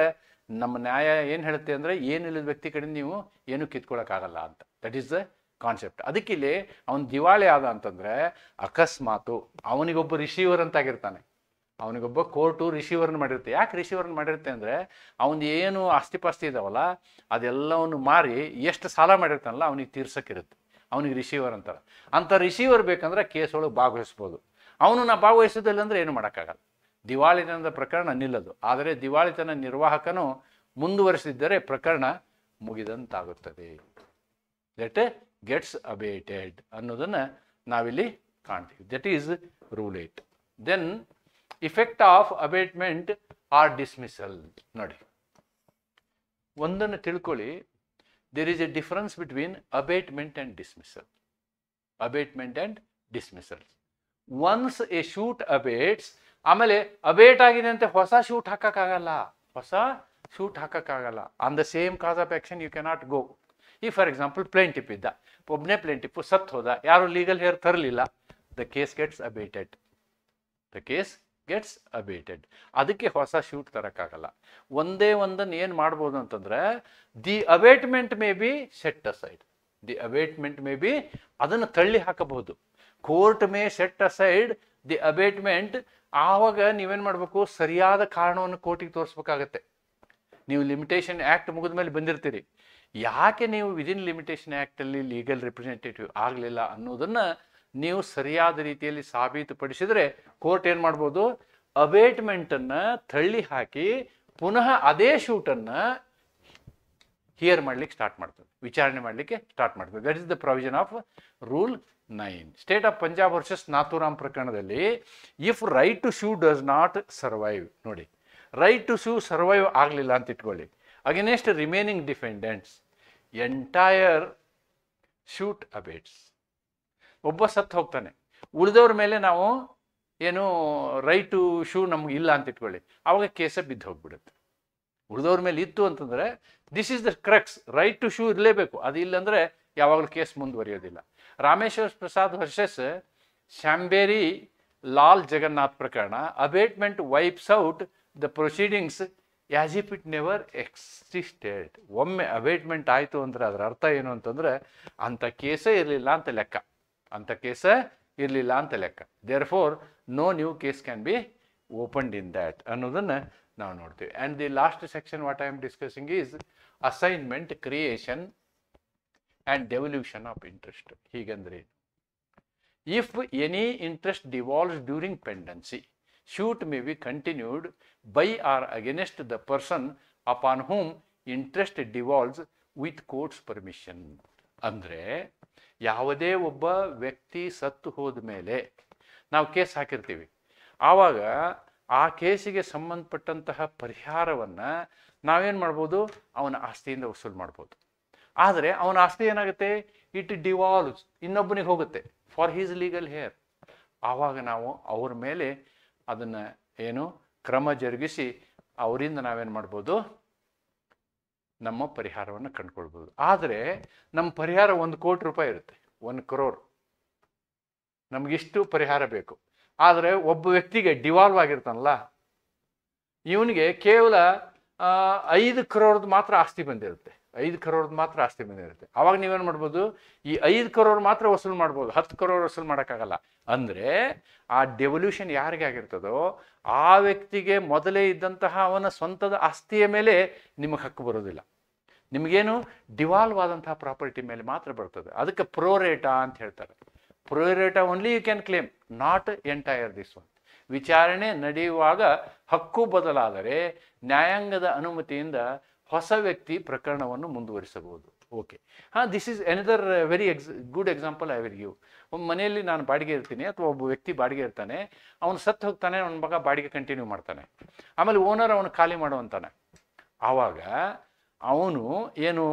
ನಮ್ಮ ನ್ಯಾಯ ಏನು ಹೇಳುತ್ತೆ ಅಂದರೆ ಏನಿಲ್ಲದ ವ್ಯಕ್ತಿ ಕಡೆ ನೀವು ಏನೂ ಕಿತ್ಕೊಳ್ಳೋಕ್ಕಾಗಲ್ಲ ಅಂತ. That is the concept. ಅದಕ್ಕಿಲ್ಲಿ ಅವನು ದಿವಾಳಿ ಆದ ಅಂತಂದರೆ ಅಕಸ್ಮಾತು ಅವನಿಗೊಬ್ಬ ರಿಸೀವರ್ ಅಂತಾಗಿರ್ತಾನೆ, ಅವನಿಗೊಬ್ಬ ಕೋರ್ಟು ರಿಸೀವರ್ನ ಮಾಡಿರುತ್ತೆ. ಯಾಕೆ ರಿಸೀವರ್ನ ಮಾಡಿರುತ್ತೆ ಅಂದರೆ ಅವನು ಏನು ಆಸ್ತಿ ಪಾಸ್ತಿ ಇದಾವಲ್ಲ ಅದೆಲ್ಲವನ್ನು ಮಾರಿ ಎಷ್ಟು ಸಾಲ ಮಾಡಿರ್ತಾನಲ್ಲ ಅವನಿಗೆ ತೀರ್ಸೋಕ್ಕಿರುತ್ತೆ, ಅವನಿಗೆ ರಿಸೀವರ್ ಅಂತಾರೆ. ಅಂಥ ರಿಸೀವರ್ ಬೇಕಂದ್ರೆ ಕೇಸ್ ಒಳಗೆ ಭಾಗವಹಿಸ್ಬೋದು. ಅವನು ನಾ ಭಾಗವಹಿಸೋದಿಲ್ಲ ಅಂದರೆ ಏನು ಮಾಡೋಕ್ಕಾಗಲ್ಲ. ದಿವಾಳಿತನದ ಪ್ರಕರಣ ನಿಲ್ಲದು. ಆದರೆ ದಿವಾಳಿತನ ನಿರ್ವಾಹಕನು ಮುಂದುವರಿಸಿದ್ದರೆ ಪ್ರಕರಣ ಮುಗಿದಂತಾಗುತ್ತದೆ. ದಟ್ ಗೆಟ್ಸ್ ಅಬೇಟೆಡ್ ಅನ್ನೋದನ್ನು ನಾವಿಲ್ಲಿ ಕಾಣ್ತೀವಿ. That is rule 8. Then effect of abatement or dismissal. ನೋಡಿ, ಒಂದನ್ನು ತಿಳ್ಕೊಳ್ಳಿ, there is a difference between abatement and dismissal. Abatement and dismissal. Once a suit abates, ಆಮೇಲೆ ಅಬೇಟ್ ಆಗಿದೆ ಅಂತ ಹೊಸ ಶೂಟ್ ಹಾಕೋಕ್ಕಾಗಲ್ಲ. On the same cause of action you cannot go. ಈ for example plaintiff ಇದ್ದ, ಒಬ್ಬನೇ ಪ್ಲೇಂಟಿಪ್ಪು ಸತ್ತು ಹೋದ, ಯಾರು ಲೀಗಲ್ ಹೇರ್ ತರಲಿಲ್ಲ, ದ ಕೇಸ್ ಗೆಟ್ಸ್ ಅಬೇಟೆಡ್. ಅದಕ್ಕೆ ಹೊಸ ಶೂಟ್ ತರೋಕ್ಕಾಗಲ್ಲ. ಒಂದೇ ಒಂದನ್ನು ಏನು ಮಾಡ್ಬೋದು ಅಂತಂದರೆ the abetment may be set aside. ಅದನ್ನು ತಳ್ಳಿ ಹಾಕಬಹುದು. Court may set aside the abetment. ಆವಾಗ ನೀವೇನು ಮಾಡಬೇಕು, ಸರಿಯಾದ ಕಾರಣವನ್ನು ಕೋರ್ಟಿಗೆ ತೋರಿಸ್ಬೇಕಾಗತ್ತೆ. ನೀವು ಲಿಮಿಟೇಷನ್ ಆ್ಯಕ್ಟ್ ಮುಗಿದ ಮೇಲೆ ಬಂದಿರ್ತೀರಿ, ಯಾಕೆ ನೀವು ವಿದಿನ್ ಲಿಮಿಟೇಷನ್ ಆ್ಯಕ್ಟಲ್ಲಿ ಲೀಗಲ್ ರಿಪ್ರೆಸೆಂಟೇಟಿವ್ ಆಗಲಿಲ್ಲ ಅನ್ನೋದನ್ನು ನೀವು ಸರಿಯಾದ ರೀತಿಯಲ್ಲಿ ಸಾಬೀತುಪಡಿಸಿದರೆ ಕೋರ್ಟ್ ಏನು ಮಾಡ್ಬೋದು, ಅಬೇಟ್ಮೆಂಟನ್ನು ತಳ್ಳಿ ಹಾಕಿ ಪುನಃ ಅದೇ ಶೂಟನ್ನು ಹಿಯರ್ ಮಾಡಲಿಕ್ಕೆ ಸ್ಟಾರ್ಟ್ ಮಾಡ್ತದೆ, ವಿಚಾರಣೆ ಮಾಡಲಿಕ್ಕೆ ಸ್ಟಾರ್ಟ್ ಮಾಡ್ತದೆ. That is the provision of rule 9. State of Punjab versus Nathuram ಪ್ರಕರಣದಲ್ಲಿ if right to sue does not survive, ನೋಡಿ ರೈಟ್ ಟು ಶೂ ಸರ್ವೈವ್ ಆಗಲಿಲ್ಲ ಅಂತ ಇಟ್ಕೊಳ್ಳಿ, against remaining defendants entire suit abates. ಒಬ್ಬ ಸತ್ತು ಹೋಗ್ತಾನೆ, ಉಳಿದವ್ರ ಮೇಲೆ ನಾವು ಏನು ರೈಟ್ ಟು ಶೂ ನಮ್ಗೆ ಇಲ್ಲ ಅಂತ ಇಟ್ಕೊಳ್ಳಿ, ಆವಾಗ ಕೇಸ ಬಿದ್ದು ಹೋಗ್ಬಿಡುತ್ತೆ. ಉಳಿದವ್ರ ಮೇಲೆ ಇತ್ತು ಅಂತಂದರೆ this is the crux, right to sue ಇರಲೇಬೇಕು. ಅದು ಇಲ್ಲಂದರೆ ಯಾವಾಗಲೂ ಕೇಸ್ ಮುಂದುವರಿಯೋದಿಲ್ಲ. ರಾಮೇಶ್ವರ ಪ್ರಸಾದ್ ವರ್ಸಸ್ ಶಾಂಬೇರಿ ಲಾಲ್ ಜಗನ್ನಾಥ್ ಪ್ರಕರಣ, abatement wipes out the proceedings as if it never existed. ಒಮ್ಮೆ ಅಬೇಟ್ಮೆಂಟ್ ಆಯಿತು ಅಂದರೆ ಅದರ ಅರ್ಥ ಏನು ಅಂತಂದರೆ ಅಂಥ ಕೇಸೇ ಇರಲಿಲ್ಲ ಅಂತ ಲೆಕ್ಕ, ಅಂಥ ಕೇಸೇ ಇರಲಿಲ್ಲ ಅಂತ ಲೆಕ್ಕ. Therefore no new case can be opened in that ಅನ್ನೋದನ್ನು ನಾವು ನೋಡ್ತೀವಿ. And the last section what I am discussing is assignment, creation and devolution of interest. ಹೀಗಂದ್ರೆ if any interest devolves during pendency, suit may be continued by or against the person upon whom interest devolves with court's permission. ಅಂದರೆ ಯಾವುದೇ ಒಬ್ಬ ವ್ಯಕ್ತಿ ಸತ್ತು ಹೋದ ಮೇಲೆ ನಾವು case ಹಾಕಿರ್ತೀವಿ, ಆವಾಗ ಆ ಕೇಸಿಗೆ ಸಂಬಂಧಪಟ್ಟಂತಹ ಪರಿಹಾರವನ್ನು ನಾವೇನು ಮಾಡ್ಬೋದು, ಅವನ ಆಸ್ತಿಯಿಂದ ವಸೂಲು ಮಾಡ್ಬೋದು. ಆದರೆ ಅವನ ಆಸ್ತಿ ಏನಾಗುತ್ತೆ, ಇಟ್ ಡಿವಾಲ್ವ್ಸ್, ಇನ್ನೊಬ್ಬನಿಗೆ ಹೋಗುತ್ತೆ ಫಾರ್ ಹೀಸ್ ಲೀಗಲ್ ಹೇರ್. ಆವಾಗ ನಾವು ಅವ್ರ ಮೇಲೆ ಅದನ್ನು ಏನು ಕ್ರಮ ಜರುಗಿಸಿ ಅವರಿಂದ ನಾವೇನು ಮಾಡ್ಬೋದು, ನಮ್ಮ ಪರಿಹಾರವನ್ನು ಕಂಡುಕೊಳ್ಬೋದು. ಆದರೆ ನಮ್ಮ ಪರಿಹಾರ 1 ಕೋಟಿ ರೂಪಾಯಿ ಇರುತ್ತೆ, 1 crore, ನಮಗಿಷ್ಟು ಪರಿಹಾರ ಬೇಕು. ಆದರೆ ಒಬ್ಬ ವ್ಯಕ್ತಿಗೆ ಡಿವಾಲ್ವ್ ಆಗಿರ್ತಾನಲ್ಲ, ಇವನಿಗೆ ಕೇವಲ 5 crore ಮಾತ್ರ ಆಸ್ತಿ ಬಂದಿರುತ್ತೆ, 5 crore ಮಾತ್ರ ಆಸ್ತಿ ಬಂದಿರುತ್ತೆ. ಆವಾಗ ನೀವೇನು ಮಾಡ್ಬೋದು, ಈ 5 crore ಮಾತ್ರ ವಸೂಲು ಮಾಡ್ಬೋದು, 10 crore ವಸೂಲು ಮಾಡೋಕ್ಕಾಗಲ್ಲ. ಅಂದರೆ ಆ ಡೆವಲ್ಯೂಷನ್ ಯಾರಿಗೆ ಆಗಿರ್ತದೋ ಆ ವ್ಯಕ್ತಿಗೆ ಮೊದಲೇ ಇದ್ದಂತಹ ಅವನ ಸ್ವಂತದ ಆಸ್ತಿಯ ಮೇಲೆ ನಿಮಗೆ ಹಕ್ಕು ಬರೋದಿಲ್ಲ. ನಿಮಗೇನು ಡಿವಾಲ್ವ್ ಆದಂತಹ ಪ್ರಾಪರ್ಟಿ ಮೇಲೆ ಮಾತ್ರ ಬರ್ತದೆ. ಅದಕ್ಕೆ ಪ್ರೋರೇಟಾ ಅಂತ ಹೇಳ್ತಾರೆ. Pro rata only you can claim, not entire this one. ವಿಚಾರಣೆ ನಡೆಯುವಾಗ ಹಕ್ಕು ಬದಲಾದರೆ ನ್ಯಾಯಾಂಗದ ಅನುಮತಿಯಿಂದ ಹೊಸ ವ್ಯಕ್ತಿ ಪ್ರಕರಣವನ್ನು ಮುಂದುವರಿಸಬಹುದು. Okay, this is another very good example I will give. ಒಂದು ಮನೆಯಲ್ಲಿ ನಾನು ಬಾಡಿಗೆ ಇರ್ತೀನಿ ಅಥವಾ ಒಬ್ಬ ವ್ಯಕ್ತಿ ಬಾಡಿಗೆ ಇರ್ತಾನೆ, ಅವನು ಸತ್ತು ಹೋಗ್ತಾನೆ, ಅವನ ಮಗ ಬಾಡಿಗೆ ಕಂಟಿನ್ಯೂ ಮಾಡ್ತಾನೆ, ಆಮೇಲೆ ಓನರ್ ಅವನು ಖಾಲಿ ಮಾಡುವಂತಾನೆ. ಆವಾಗ ಅವನು ಏನು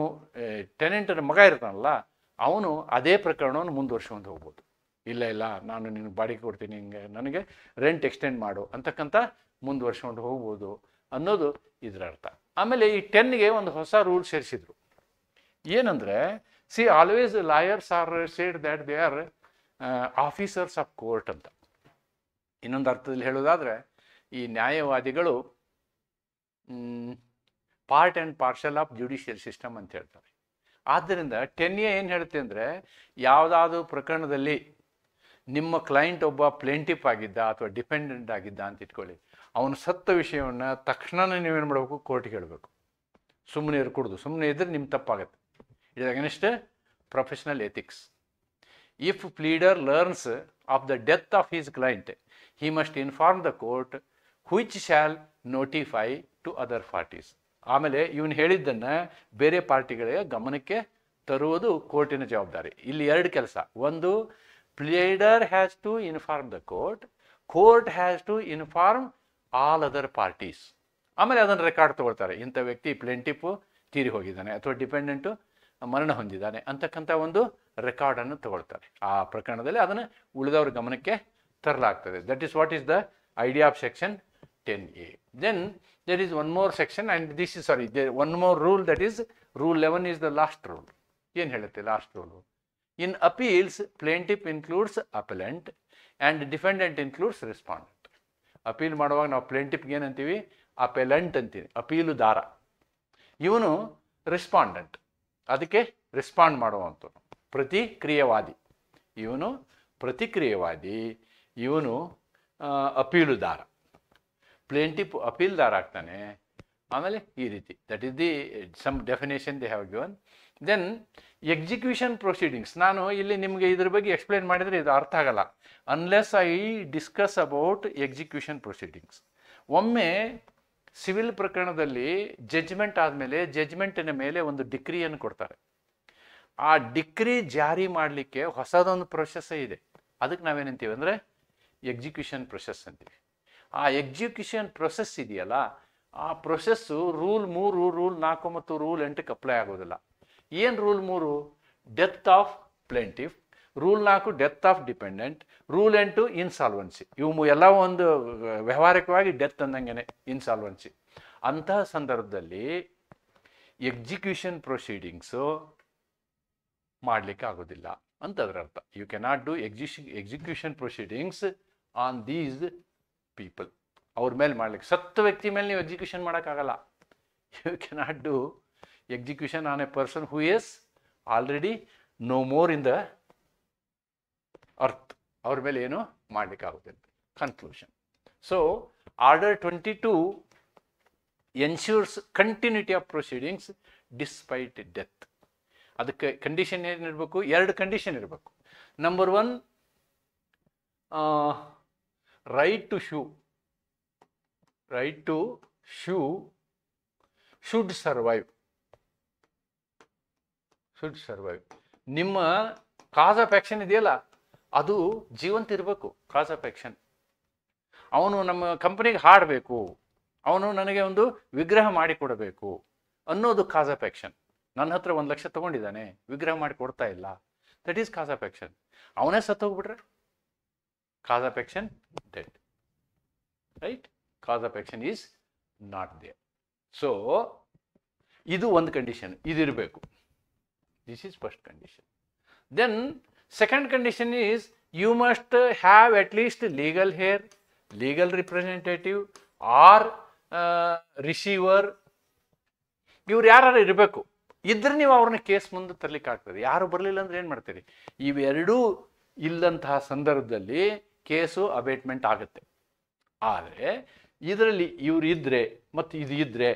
ಟೆನೆಂಟರ ಮಗ ಇರ್ತಾನಲ್ಲ, ಅವನು ಅದೇ ಪ್ರಕರಣವನ್ನು ಮುಂದುವರ್ಸ್ಕೊಂಡು ಹೋಗ್ಬೋದು. ಇಲ್ಲ ನಾನು ನಿನಗೆ ಬಾಡಿಗೆ ಕೊಡ್ತೀನಿ, ಹಿಂಗೆ ನನಗೆ ರೆಂಟ್ ಎಕ್ಸ್ಟೆಂಡ್ ಮಾಡು ಅಂತಕ್ಕಂಥ ಮುಂದುವರ್ಸ್ಕೊಂಡು ಹೋಗ್ಬೋದು ಅನ್ನೋದು ಇದರ ಅರ್ಥ. ಆಮೇಲೆ ಈ 10ಗೆ ಒಂದು ಹೊಸ ರೂಲ್ ಸೇರಿಸಿದ್ರು. ಏನಂದರೆ, see always lawyers are said that they are officers of court ಅಂತ. ಇನ್ನೊಂದು ಅರ್ಥದಲ್ಲಿ ಹೇಳೋದಾದರೆ, ಈ ನ್ಯಾಯವಾದಿಗಳು part and parcel of judicial system ಅಂತ ಹೇಳ್ತಾರೆ. ಆದ್ದರಿಂದ 10A ಏನು ಹೇಳುತ್ತೆ ಅಂದರೆ, ಯಾವುದಾದ್ರೂ ಪ್ರಕರಣದಲ್ಲಿ ನಿಮ್ಮ ಕ್ಲೈಂಟ್ ಒಬ್ಬ ಪ್ಲೇಂಟಿಫ್ ಆಗಿದ್ದ ಅಥವಾ ಡಿಪೆಂಡೆಂಟ್ ಆಗಿದ್ದ ಅಂತ ಇಟ್ಕೊಳ್ಳಿ, ಅವನು ಸತ್ತ ವಿಷಯವನ್ನು ತಕ್ಷಣವೇ ನೀವೇನು ಮಾಡಬೇಕು, ಕೋರ್ಟಿಗೆ ಹೇಳಬೇಕು. ಸುಮ್ಮನೆ ಇರ್ಕೊಡ್ದು, ಸುಮ್ಮನೆ ಇದ್ದರೆ ನಿಮ್ಮ ತಪ್ಪಾಗುತ್ತೆ. It is against professional ethics. If pleader learns of the death of his client, he must inform the court which shall notify to other parties. ಆಮೇಲೆ ಇವನು ಹೇಳಿದ್ದನ್ನು ಬೇರೆ ಪಾರ್ಟಿಗಳಿಗೆ ಗಮನಕ್ಕೆ ತರುವುದು ಕೋರ್ಟಿನ ಜವಾಬ್ದಾರಿ. ಇಲ್ಲಿ 2 ಕೆಲಸ. ಒಂದು, pleader has to inform the court, court has to inform all other parties. ಆಮೇಲೆ ಅದನ್ನು ರೆಕಾರ್ಡ್ ತೊಗೊಳ್ತಾರೆ, ಇಂಥ ವ್ಯಕ್ತಿ ಪ್ಲೇಂಟಿಫು ತೀರಿ ಹೋಗಿದ್ದಾನೆ ಅಥವಾ ಡಿಪೆಂಡೆಂಟು ಮರಣ ಹೊಂದಿದ್ದಾನೆ ಅಂತಕ್ಕಂಥ ಒಂದು ರೆಕಾರ್ಡನ್ನು ತಗೊಳ್ತಾರೆ. ಆ ಪ್ರಕರಣದಲ್ಲಿ ಅದನ್ನು ಉಳಿದವ್ರ ಗಮನಕ್ಕೆ ತರಲಾಗ್ತದೆ. That is what is the idea of section 10A. Then there is one more section, and this is one more rule, that is rule 11 is the last rule. ಏನು ಹೇಳುತ್ತೆ last rule? In appeals plaintiff includes appellant and defendant includes respondent. Appeal ಮಾಡುವಾಗ ನಾವು ಪ್ಲೇಂಟಿಫ್ಗೆ ಏನಂತೀವಿ? ಅಪೆಲೆಂಟ್ ಅಂತೀವಿ, ಅಪೀಲುದಾರ. ಇವನು respondent, ಅದಕ್ಕೆ respond ಮಾಡುವಂಥವ್ನು ಪ್ರತಿಕ್ರಿಯವಾದಿ. ಇವನು ಪ್ರತಿಕ್ರಿಯವಾದಿ, ಇವನು ಅಪೀಲುದಾರ. ಪ್ಲೇಂಟಿಫ್ ಅಪೀಲ್ದಾರ ಆಗ್ತಾನೆ. ಆಮೇಲೆ ಈ ರೀತಿ, that is the some definition they have given. Then execution proceedings. ನಾನು ಇಲ್ಲಿ ನಿಮಗೆ ಇದ್ರ ಬಗ್ಗೆ ಎಕ್ಸ್ಪ್ಲೇನ್ ಮಾಡಿದರೆ ಇದು ಅರ್ಥ ಆಗಲ್ಲ unless I discuss about execution proceedings. ಒಮ್ಮೆ ಸಿವಿಲ್ ಪ್ರಕರಣದಲ್ಲಿ ಜಡ್ಜ್ಮೆಂಟ್ ಆದಮೇಲೆ ಜಡ್ಜ್ಮೆಂಟಿನ ಮೇಲೆ ಒಂದು ಡಿಕ್ರಿಯನ್ನು ಕೊಡ್ತಾರೆ. ಆ ಡಿಕ್ರಿ ಜಾರಿ ಮಾಡಲಿಕ್ಕೆ ಹೊಸದೊಂದು ಪ್ರೊಸೆಸ್ಸೇ ಇದೆ. ಅದಕ್ಕೆ ನಾವೇನಂತೀವಿ ಅಂದರೆ ಎಕ್ಸಿಕ್ಯೂಷನ್ ಪ್ರೊಸೆಸ್ ಅಂತೀವಿ. ಆ ಎಕ್ಸಿಕ್ಯೂಷನ್ ಪ್ರೊಸೆಸ್ ಇದೆಯಲ್ಲ, ಆ ಪ್ರೊಸೆಸ್ಸು ರೂಲ್ 3, ರೂಲ್ 4 ಮತ್ತು ರೂಲ್ 8ಕ್ಕೆ ಅಪ್ಲೈ ಆಗೋದಿಲ್ಲ. ಏನು rule 3? Death of plaintiff. Rule 4 death of dependent. Rule 8 insolvency. ಇವು ಎಲ್ಲ ಒಂದು ವ್ಯಾವಹಾರಿಕವಾಗಿ ಡೆತ್ ಅಂದಂಗೆ ಇನ್ಸಾಲ್ವೆನ್ಸಿ. ಅಂತಹ ಸಂದರ್ಭದಲ್ಲಿ ಎಕ್ಸಿಕ್ಯೂಷನ್ ಪ್ರೊಸೀಡಿಂಗ್ಸು ಮಾಡಲಿಕ್ಕೆ ಆಗೋದಿಲ್ಲ ಅಂತ ಅದರ ಅರ್ಥ. You cannot do execution proceedings on these people. ಅವ್ರ ಮೇಲೆ ಮಾಡ್ಲಿಕ್ಕೆ, ಸತ್ತ ವ್ಯಕ್ತಿ ಮೇಲೆ ನೀವು ಎಕ್ಸಿಕ್ಯೂಷನ್ ಮಾಡೋಕ್ಕಾಗಲ್ಲ. You cannot do execution on a person who is already no more in the earth. ಅವ್ರ ಮೇಲೆ ಏನು ಮಾಡ್ಲಿಕ್ಕೆ ಆಗೋದಿಲ್ಲ. Conclusion. So order 22 ensures continuity of proceedings despite death. ಅದಕ್ಕೆ ಕಂಡೀಷನ್ ಏನಿರಬೇಕು? 2 ಕಂಡೀಷನ್ ಇರಬೇಕು. ನಂಬರ್ 1, right to sue. Right to sue should survive. Should survive. ನಿಮ್ಮ ಕಾಸ್ ಆಫ್ ಆ್ಯಕ್ಷನ್ ಇದೆಯಲ್ಲ, ಅದು ಜೀವಂತ ಇರಬೇಕು. ಕಾಸ್ ಆಫ್ ಆ್ಯಕ್ಷನ್. ಅವನು ನಮ್ಮ ಕಂಪನಿಗೆ ಹಾಡಬೇಕು, ಅವನು ನನಗೆ ಒಂದು ವಿಗ್ರಹ ಮಾಡಿಕೊಡಬೇಕು ಅನ್ನೋದು ಕಾಸ್ ಆಫ್ ಆ್ಯಕ್ಷನ್. ನನ್ನ ಹತ್ರ 1 ಲಕ್ಷ ತೊಗೊಂಡಿದ್ದಾನೆ, ವಿಗ್ರಹ ಮಾಡಿ ಕೊಡ್ತಾ ಇಲ್ಲ, that is cause of action. ಅವನೇ ಸತ್ತೋಗ್ಬಿಟ್ರೆ cause of action dead. Right? Cause of action is not there. So ಇದು ಒಂದು ಕಂಡೀಷನ್, ಇದಿರಬೇಕು. This is first condition. Then second condition is you must have at least legal heir, legal representative or receiver. ಇವ್ರು ಯಾರು ಇರಬೇಕು. ಇದ್ರೆ ನೀವು ಅವ್ರನ್ನ case ಮುಂದೆ ತರಲಿಕ್ಕೆ ಆಗ್ತದೆ. ಯಾರು ಬರಲಿಲ್ಲ ಅಂದ್ರೆ ಏನು ಮಾಡ್ತೀರಿ? ಇವೆರಡೂ ಇಲ್ಲಂತಹ ಸಂದರ್ಭದಲ್ಲಿ ಕೇಸು ಅಬೇಟ್ಮೆಂಟ್ ಆಗುತ್ತೆ. ಆದರೆ ಇದರಲ್ಲಿ ಇವ್ರು ಇದ್ದರೆ ಮತ್ತು ಇದು ಇದ್ದರೆ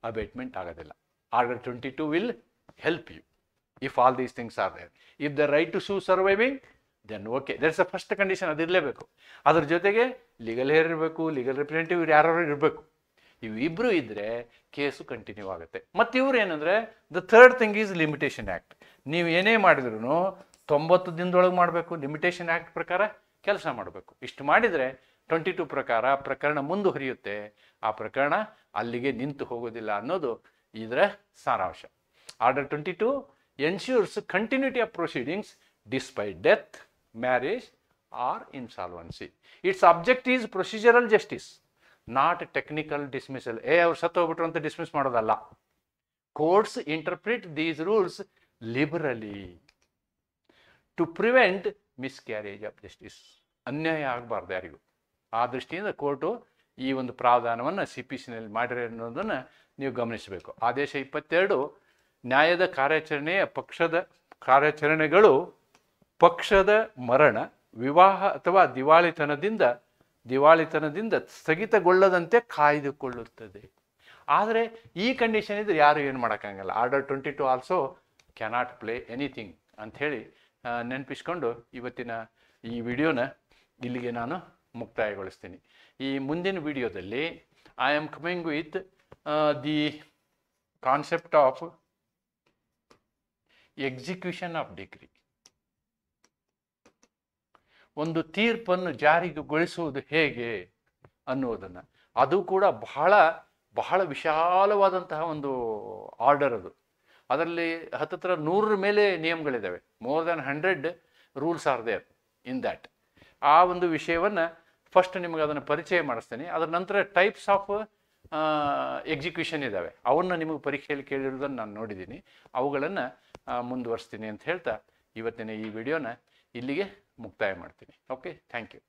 ಅಬೇಟ್ಮೆಂಟ್ ಆಗೋದಿಲ್ಲ. Order 22 will help you if all these things are there. If the right to sue surviving, then okay, that's a first condition. ಅದಿರಲೇಬೇಕು. ಅದ್ರ ಜೊತೆಗೆ ಲೀಗಲ್ ಹೇರ್ ಇರಬೇಕು, ಲೀಗಲ್ ರಿಪ್ರೆಸೆಂಟೇಟಿವ್ ಯಾರು ಇರಬೇಕು. ಇವಿಬ್ಬರು ಇದ್ದರೆ ಕೇಸು ಕಂಟಿನ್ಯೂ ಆಗುತ್ತೆ. ಮತ್ತು ಇವ್ರು ಏನಂದರೆ, the third thing is limitation act. ನೀವು ಏನೇ ಮಾಡಿದ್ರು 90 ದಿನದೊಳಗೆ ಮಾಡಬೇಕು. ಲಿಮಿಟೇಷನ್ ಆ್ಯಕ್ಟ್ ಪ್ರಕಾರ ಕೆಲಸ ಮಾಡಬೇಕು. ಇಷ್ಟು ಮಾಡಿದರೆ 22 ಪ್ರಕಾರ ಪ್ರಕರಣ ಮುಂದುವರಿಯುತ್ತೆ. ಆ ಪ್ರಕರಣ ಅಲ್ಲಿಗೆ ನಿಂತು ಹೋಗೋದಿಲ್ಲ ಅನ್ನೋದು ಇದರ ಸಾರಾಂಶ. Order 22 ensures continuity of proceedings despite death, marriage or insolvency. Its object is procedural justice, not technical dismissal. ಅವ್ರು ಸತ್ತು ಹೋಗ್ಬಿಟ್ರು ಅಂತ ಡಿಸ್ಮಿಸ್ ಮಾಡೋದಲ್ಲ. Courts interpret these rules liberally to prevent miscarriage of justice. ಅನ್ಯಾಯ ಆಗಬಾರ್ದು ಯಾರಿಗೂ. ಆ ದೃಷ್ಟಿಯಿಂದ ಕೋರ್ಟು ಈ ಒಂದು ಪ್ರಾವಧಾನವನ್ನು CPCನಲ್ಲಿ ಮಾಡಿರೋ ಅನ್ನೋದನ್ನು ನೀವು ಗಮನಿಸಬೇಕು. ಆದೇಶ 22 ನ್ಯಾಯದ ಕಾರ್ಯಾಚರಣೆಯ ಪಕ್ಷದ ಕಾರ್ಯಾಚರಣೆಗಳು ಪಕ್ಷದ ಮರಣ, ವಿವಾಹ ಅಥವಾ ದಿವಾಳಿತನದಿಂದ ಸ್ಥಗಿತಗೊಳ್ಳದಂತೆ ಕಾಯ್ದುಕೊಳ್ಳುತ್ತದೆ. ಆದರೆ ಈ ಕಂಡೀಷನ್ ಇದ್ರೆ ಯಾರು ಏನು ಮಾಡೋಕ್ಕಾಗಲ್ಲ. Order 22 also cannot play anything ಅಂಥೇಳಿ ನೆನಪಿಸ್ಕೊಂಡು ಇವತ್ತಿನ ಈ ವಿಡಿಯೋನ ಇಲ್ಲಿಗೆ ನಾನು ಮುಕ್ತಾಯಗೊಳಿಸ್ತೀನಿ. ಈ ಮುಂದಿನ ವಿಡಿಯೋದಲ್ಲಿ I am coming with the concept of execution of degree. ಒಂದು ತೀರ್ಪನ್ನು ಜಾರಿಗೊಳಿಸುವುದು ಹೇಗೆ ಅನ್ನುವುದನ್ನು, ಅದು ಕೂಡ ಬಹಳ ವಿಶಾಲವಾದಂತಹ ಒಂದು ಆರ್ಡರ್ ಅದು. ಅದರಲ್ಲಿ ಹತ್ತತ್ರ 100 ಮೇಲೆ ನಿಯಮಗಳಿದ್ದಾವೆ. More than 100 rules are there in that. ಆ ಒಂದು ವಿಷಯವನ್ನು ಫಸ್ಟ್ ನಿಮಗೆ ಅದನ್ನು ಪರಿಚಯ ಮಾಡಿಸ್ತೇನೆ. ಅದರ ನಂತರ ಟೈಪ್ಸ್ ಆಫ್ ಎಕ್ಸಿಕ್ಯೂಷನ್ ಇದ್ದಾವೆ. ಅವನ್ನ ನಿಮಗೆ ಪರೀಕ್ಷೆಯಲ್ಲಿ ಕೇಳಿರೋದನ್ನು ನಾನು ನೋಡಿದ್ದೀನಿ. ಅವುಗಳನ್ನು ಮುಂದುವರಿಸ್ತೀನಿ ಅಂತ ಹೇಳ್ತಾ ಇವತ್ತಿನ ಈ ವಿಡಿಯೋನ ಇಲ್ಲಿಗೆ ಮುಕ್ತಾಯ ಮಾಡ್ತೀನಿ. Okay, thank you.